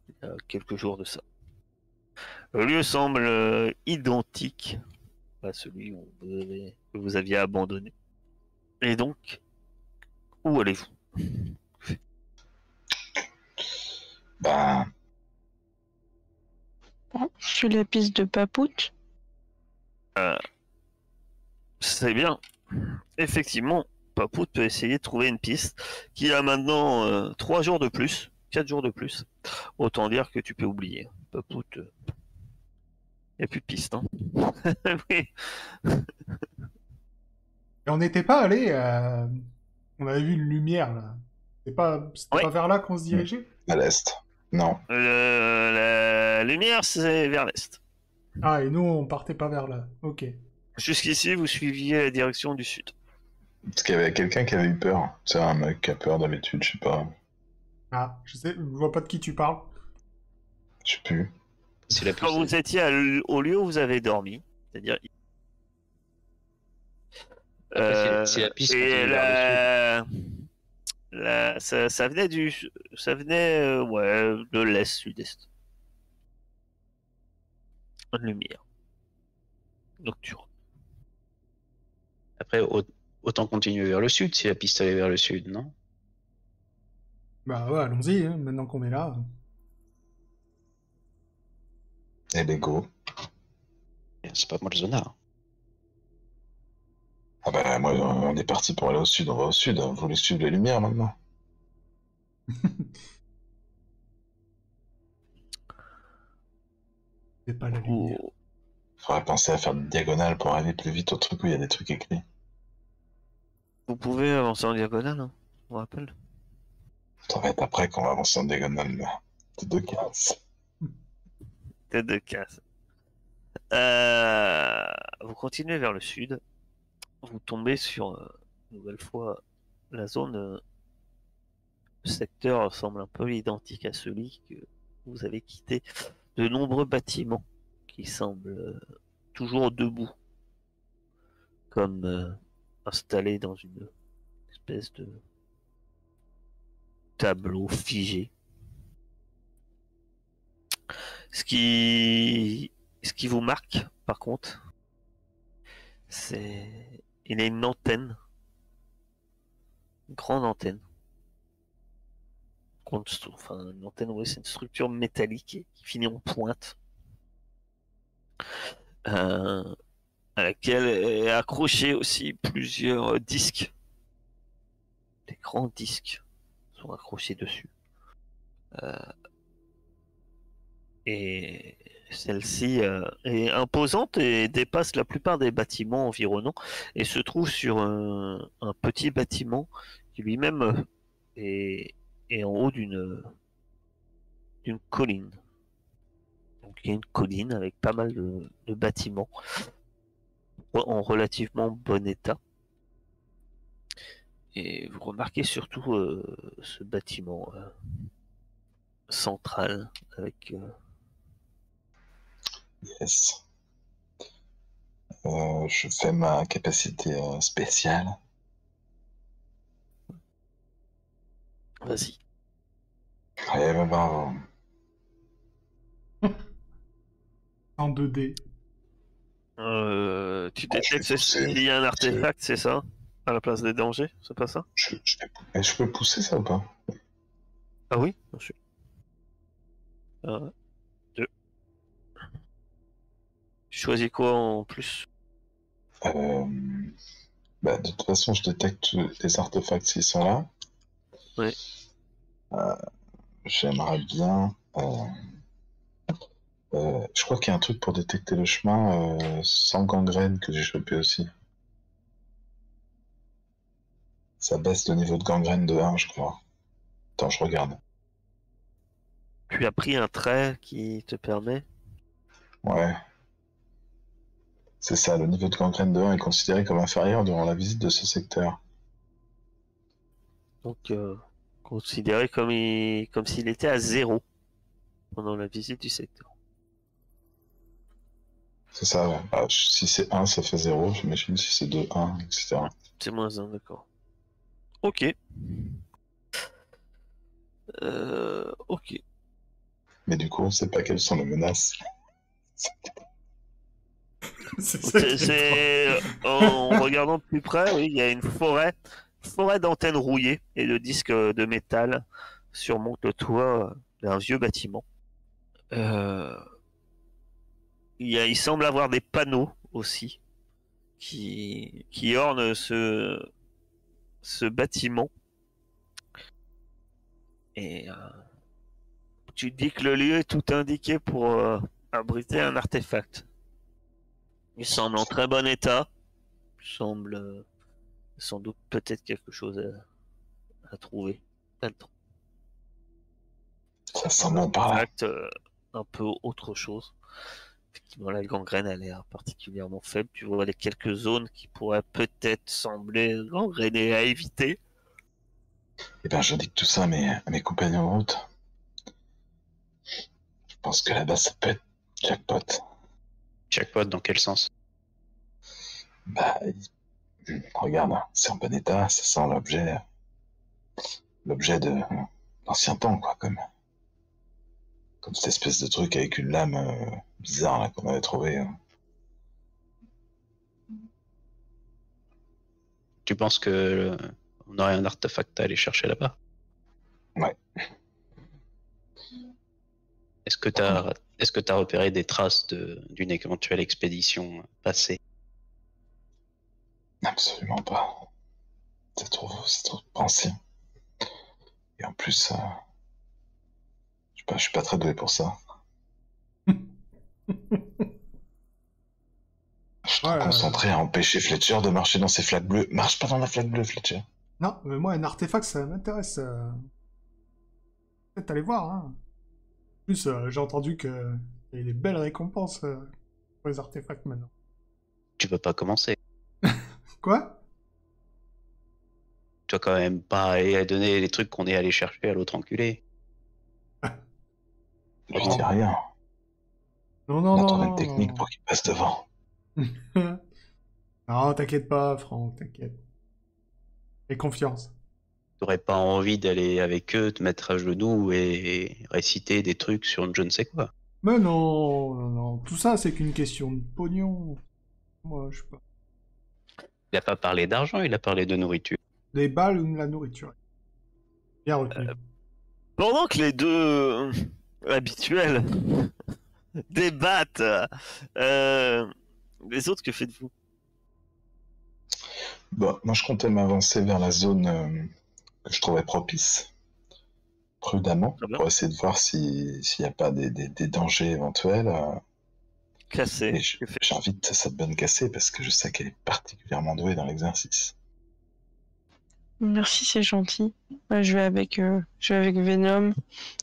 A: il y a quelques jours de ça. Le lieu semble identique à celui que vous aviez abandonné. Et donc, où allez-vous?
C: Ben,
E: Sur la piste de Papout.
A: C'est bien. Effectivement, Papout peut essayer de trouver une piste qui a maintenant 3 jours de plus, 4 jours de plus. Autant dire que tu peux oublier. Papout, il n'y a plus de piste. Hein. Oui.
D: Et on n'était pas allé. On avait vu une lumière là. C'était
A: Ouais.
D: pas vers là qu'on se dirigeait?
C: à l'est. Non.
A: La lumière, c'est vers l'est.
D: Ah, et nous, on partait pas vers là. Ok.
A: Jusqu'ici, vous suiviez la direction du sud.
C: Parce qu'il y avait quelqu'un qui avait eu peur. C'est un mec qui a peur d'habitude, je sais pas.
D: Ah, je vois pas de qui tu parles.
C: Je sais plus.
B: C'est la
A: Quand vous étiez au lieu où vous avez dormi, c'est-à-dire
B: Après, si la piste
A: et
B: continue vers
A: ça venait ouais, de l'est sud-est. Une lumière nocturne.
B: Après, autant continuer vers le sud si la piste allait vers le sud, non?
D: Bah ouais, allons-y, hein, maintenant qu'on est là.
C: Et Lego.
B: C'est pas moi le zonard.
C: Ah bah moi, on est parti pour aller au sud, on va au sud. Vous voulez suivre les lumières maintenant?
D: C'est pas la
A: Du coup,
D: lumière.
C: Faudrait penser à faire une diagonale pour aller plus vite au truc où il y a des trucs écrits.
A: vous pouvez avancer en diagonale, hein, je vous rappelle.
C: Ça va être après qu'on va avancer en diagonale de 2 cases.
A: Tête de casse. Vous continuez vers le sud. Vous tombez sur, une nouvelle fois, la zone. Le secteur semble un peu identique à celui que vous avez quitté. De nombreux bâtiments qui semblent toujours debout, comme installés dans une espèce de tableau figé. Ce qui vous marque, par contre, c'est il y a une antenne, une grande antenne. Enfin, une antenne, oui, c'est une structure métallique qui finit en pointe, euh, à laquelle est accroché aussi plusieurs disques. Des grands disques sont accrochés dessus. Et celle-ci est imposante et dépasse la plupart des bâtiments environnants et se trouve sur un petit bâtiment qui lui-même est, est en haut d'une colline. Donc il y a une colline avec pas mal de bâtiments en relativement bon état. Et vous remarquez surtout ce bâtiment central avec
C: Yes. Je fais ma capacité spéciale.
A: vas-y.
C: Eh ben bravo.
D: En 2D.
A: Tu
C: Ah, je
A: détectes
C: vais pousser.
A: s'il y a un artefact, c'est ça? À la place des dangers, c'est pas ça?
C: Je peux pousser ça ou pas?
A: Ah oui, bien sûr. 1, 2. Tu choisis quoi en plus?
C: Euh, Bah, de toute façon, je détecte les artefacts s'ils sont là.
A: Oui.
C: J'aimerais bien. Je crois qu'il y a un truc pour détecter le chemin sans gangrène que j'ai chopé aussi. Ça baisse le niveau de gangrène de 1, je crois. Attends, je regarde.
A: Tu as pris un trait qui te permet.
C: Ouais. C'est ça, le niveau de gangrène de 1 est considéré comme inférieur durant la visite de ce secteur.
A: Donc, considéré comme s'il était à 0 pendant la visite du secteur.
C: C'est ça, ouais. Bah, si c'est 1, ça fait 0. J'imagine si c'est 2, 1, etc.
A: C'est -1, d'accord. Ok. Ok.
C: Mais du coup, on sait pas quelles sont les menaces.
D: C'est ça qui est
A: En regardant de plus près, oui, il y a une forêt d'antennes rouillées et de disques de métal surmontent le toit d'un vieux bâtiment. Euh, il semble avoir des panneaux aussi qui ornent ce bâtiment. Et tu dis que le lieu est tout indiqué pour abriter un artefact. Il semble en très bon état. Il semble sans doute peut-être quelque chose à trouver là-dedans.
C: Ça sent bon
A: Un
C: par là.
A: artefact un peu autre chose. Effectivement, la gangrène a l'air particulièrement faible. Tu vois les quelques zones qui pourraient peut-être sembler gangrénées à éviter.
C: Eh bien, j'indique tout ça à mes compagnons de route. Je pense que là-bas, ça peut être jackpot.
B: Jackpot, dans quel sens?
C: Bah, regarde, hein, c'est en bon état, ça sent l'objet d'ancien temps, quoi, comme cette espèce de truc avec une lame bizarre là qu'on avait trouvé. Hein.
B: Tu penses que on aurait un artefact à aller chercher là-bas?
C: Ouais.
B: Est-ce que t'as repéré des traces d'une éventuelle expédition passée?
C: Absolument pas. C'est trop ancien. Et en plus, je suis pas très doué pour ça. Je suis trop concentré à empêcher Fletcher de marcher dans ses flaques bleues. Marche pas dans la flaque bleue, Fletcher.
D: Non, mais moi, un artefact, ça m'intéresse. Peut-être aller voir. Hein. En plus, j'ai entendu qu'il y a des belles récompenses pour les artefacts maintenant.
B: Tu peux pas commencer.
D: Quoi?
B: Tu vas quand même pas aller donner les trucs qu'on est allé chercher à l'autre enculé.
C: Je dis rien.
D: Non,
C: On a trouvé une technique pour qu'il passe devant.
D: Non, t'inquiète pas, Franck, t'inquiète. Aie confiance.
B: T'aurais pas envie d'aller avec eux, te mettre à genoux et réciter des trucs sur je ne sais quoi.
D: Mais non, non, non. Tout ça, c'est qu'une question de pognon. Moi, je sais pas.
B: Il a pas parlé d'argent, il a parlé de nourriture.
D: Des balles ou de la nourriture. Bien retenu.
A: Pendant que les deux habituels débattent, les autres, que faites-vous?
C: Bon, moi je comptais m'avancer vers la zone que je trouvais propice, prudemment, pour essayer de voir s'il n'y a pas des dangers éventuels.
A: Cassé.
C: Et j'invite cette bonne cassée parce que je sais qu'elle est particulièrement douée dans l'exercice.
E: Merci, c'est gentil. Ouais, je vais avec Venom.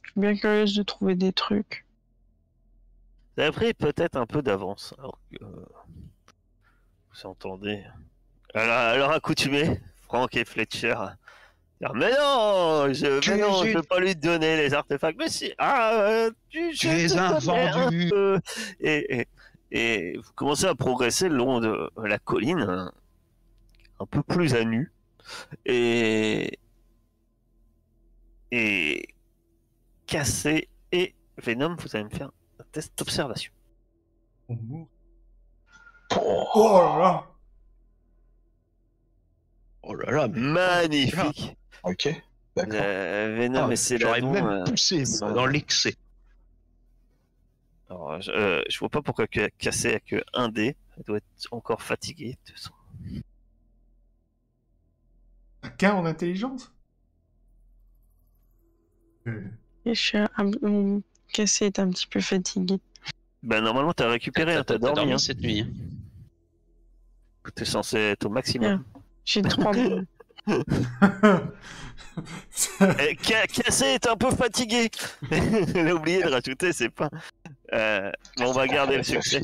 E: Je suis bien curieuse de trouver des trucs.
A: Vous avez pris peut-être un peu d'avance, alors que vous entendez à leur accoutumée, Franck et Fletcher. Dire, mais non, je peux pas lui donner les artefacts. Mais si, tu
B: les as vendus.
A: Et vous commencez à progresser le long de la colline, un peu plus à nu. Et Cassé et Venom, vous allez me faire un test d'observation.
D: Oh là là!
B: Oh là là, mais
A: magnifique!
C: Ok, d'accord.
A: Venom et
B: j'aurais
A: Céladon,
B: même poussé dans l'excès.
A: Alors, je vois pas pourquoi Cassé a que 1 dé. Elle doit être encore fatiguée. De toute façon.
D: Un quin en intelligence?
E: Et mon Cassé est un petit peu fatigué.
A: Ben normalement t'as récupéré, t'as dormi hein.
B: Cette nuit. Hein.
A: T'es censé être au maximum.
E: J'ai 3 boules.
A: Cassé est un peu fatigué. Elle a oublié de rajouter, c'est pas. Bon, on va garder le succès.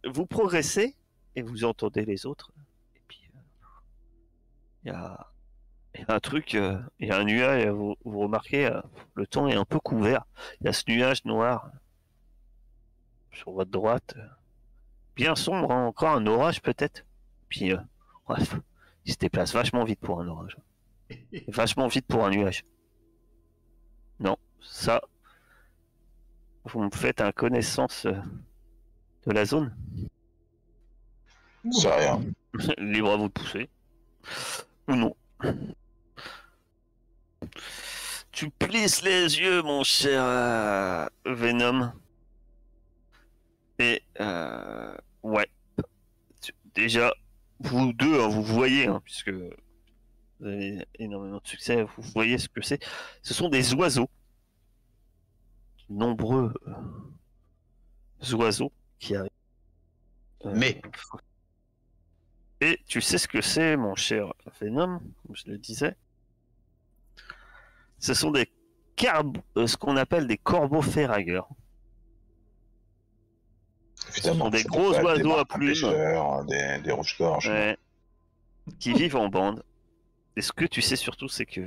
A: Vous progressez et vous entendez les autres. Et puis il y a un truc, il y a un nuage. Vous remarquez, le temps est un peu couvert. Il y a ce nuage noir sur votre droite, bien sombre, hein, encore un orage peut-être. Puis bref, il se déplace vachement vite pour un orage. Vachement vite pour un nuage. Non, ça, vous me faites un connaissance de la zone.
C: C'est rien.
A: Libre à vous de pousser. Ou non. Tu plisses les yeux, mon cher Venom. Et ouais. Déjà, vous deux, hein, vous voyez, hein, puisque vous avez énormément de succès, vous voyez ce que c'est. Ce sont des oiseaux. Nombreux oiseaux qui arrivent.
B: Mais.
A: Et tu sais ce que c'est, mon cher Venom, comme je le disais. Ce sont des ce qu'on appelle des corbeaux ferrailleurs.
C: Évidemment,
A: des
C: ça
A: gros
C: peut être
A: oiseaux à
C: martins
A: plumes.
C: pêcheurs, des rouges-gorges.
A: Ouais, qui vivent en bande. Et ce que tu sais surtout, c'est que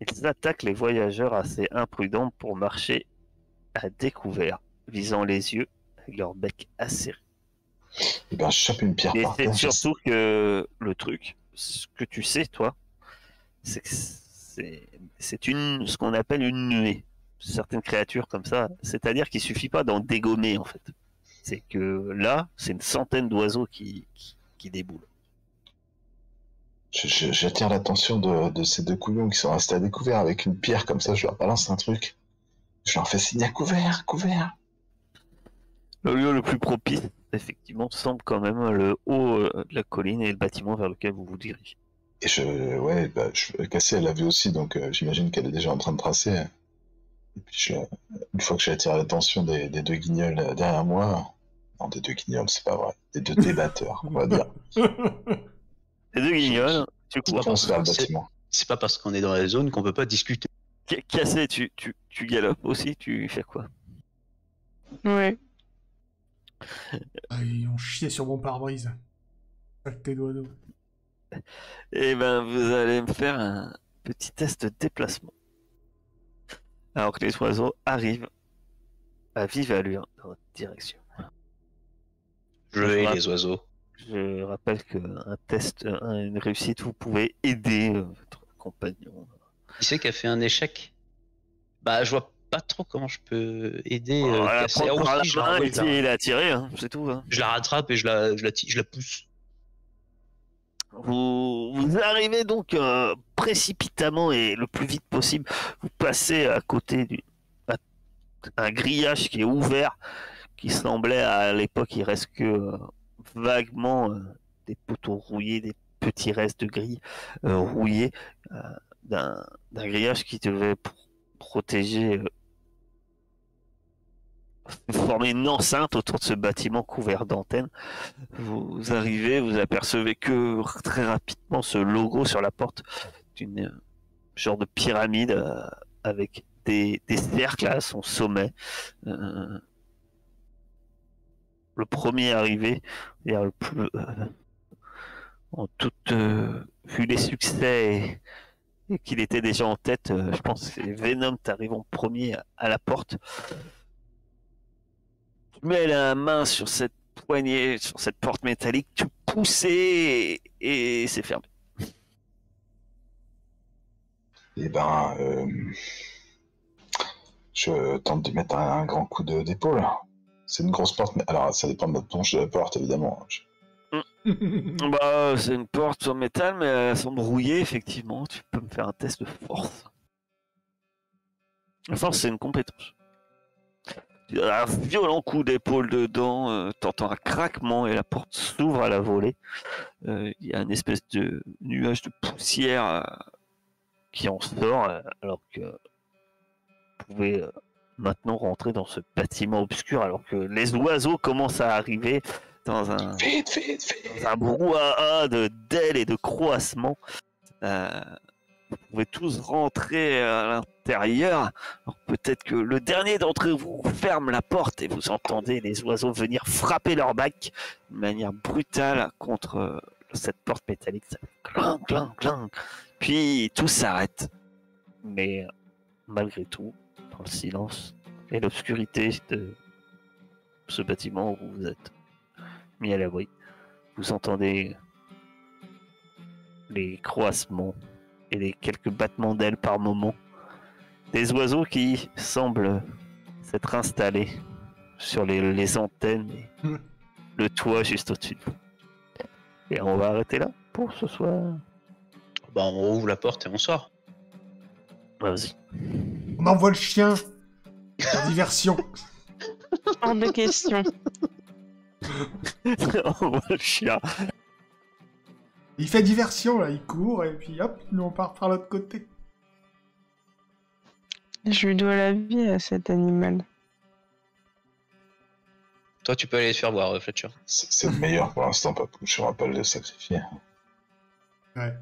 A: ils attaquent les voyageurs assez imprudents pour marcher à découvert, visant les yeux avec leur bec acéré.
C: Et ben, je chope une pierre
A: Et
C: par
A: c'est
C: terre.
A: surtout que le truc, ce que tu sais, toi, c'est que c'est ce qu'on appelle une nuée. Certaines créatures comme ça, c'est-à-dire qu'il suffit pas d'en dégommer en fait. C'est que là, c'est une centaine d'oiseaux qui déboulent.
C: J'attire l'attention de ces deux couillons qui sont restés à découvert avec une pierre comme ça. Je leur balance un truc. Je leur fais signe à couvert, couvert.
A: Le lieu le plus propice, effectivement, semble quand même le haut de la colline et le bâtiment vers lequel vous vous dirigez.
C: Et Cassie, elle l'a vu aussi, donc j'imagine qu'elle est déjà en train de tracer. Et puis, une fois que j'ai attiré l'attention des deux guignols derrière moi, non, des deux guignols, c'est pas vrai, des deux débatteurs, on va dire.
A: Les deux guignols, tu
C: Je
A: cours.
C: fonce vers le
B: c'est-
C: bâtiment.
B: C'est pas parce qu'on est dans la zone qu'on peut pas discuter.
A: Cassé, tu galopes aussi, tu fais quoi?
E: Ouais.
D: Ah, ils ont chié sur mon pare-brise. Saleté d'oiseau.
A: Eh ben, vous allez me faire un petit test de déplacement. Alors que les oiseaux arrivent à vive allure dans votre direction.
B: Je hais les oiseaux.
A: Je rappelle qu'un test, une réussite, vous pouvez aider votre compagnon.
B: Qui c'est qui a fait un échec? Bah, je vois pas trop comment je peux aider
A: On va la
B: Cassie.
A: prendre
B: Ah,
A: par la
B: si, je la
A: main
B: renvoie,
A: et essayer de la tirer, hein, c'est tout. Hein.
B: je la rattrape et je la pousse.
A: Vous arrivez donc précipitamment et le plus vite possible. Vous passez à côté d'un grillage qui est ouvert, qui semblait à l'époque, il reste que vaguement des poteaux rouillés, des petits restes de grille rouillés, d'un grillage qui devait protéger, former une enceinte autour de ce bâtiment couvert d'antennes. Vous arrivez, vous apercevez que très rapidement ce logo sur la porte d'une genre de pyramide avec des cercles à son sommet. Le premier arrivé, c'est-à-dire le plus, en toute vu les succès et qu'il était déjà en tête, je pense que Venom t'arrive en premier à la porte. Tu mets la main sur cette poignée, sur cette porte métallique, tu pousses et c'est fermé.
C: Et ben, je tente de mettre un grand coup d'épaule. C'est une grosse porte, mais alors ça dépend de la planche de la porte, évidemment.
A: Bah, c'est une porte en métal, mais elle semble rouillée, effectivement. Tu peux me faire un test de force. La force, c'est une compétence. Tu donnes un violent coup d'épaule dedans, t'entends un craquement et la porte s'ouvre à la volée. Il y a une espèce de nuage de poussière qui en sort, alors que vous pouvez maintenant rentrer dans ce bâtiment obscur, alors que les oiseaux commencent à arriver dans un brouhaha d'ailes et de croassements. Vous pouvez tous rentrer à l'intérieur. Alors peut-être que le dernier d'entre vous ferme la porte et vous entendez les oiseaux venir frapper leur bac de manière brutale contre cette porte métallique. Ça fait clang, clang, clang. Puis tout s'arrête. Mais malgré tout, dans le silence et l'obscurité de ce bâtiment où vous êtes mis à l'abri, vous entendez les croassements et les quelques battements d'ailes par moment des oiseaux qui semblent s'être installés sur les antennes et le toit juste au-dessus de vous. Et on va arrêter là pour ce soir.
B: Bah, on ouvre la porte et on sort.
A: Vas-y.
D: On envoie le chien. Pour diversion.
E: Hors de question.
A: On voit le chien.
D: Il fait diversion, là. Il court, et puis hop, nous on part par l'autre côté.
E: Je lui dois la vie à cet animal.
B: Toi, tu peux aller te faire voir, Fletcher.
C: C'est le meilleur pour l'instant, pas je ne pas le sacrifier.
D: Ouais.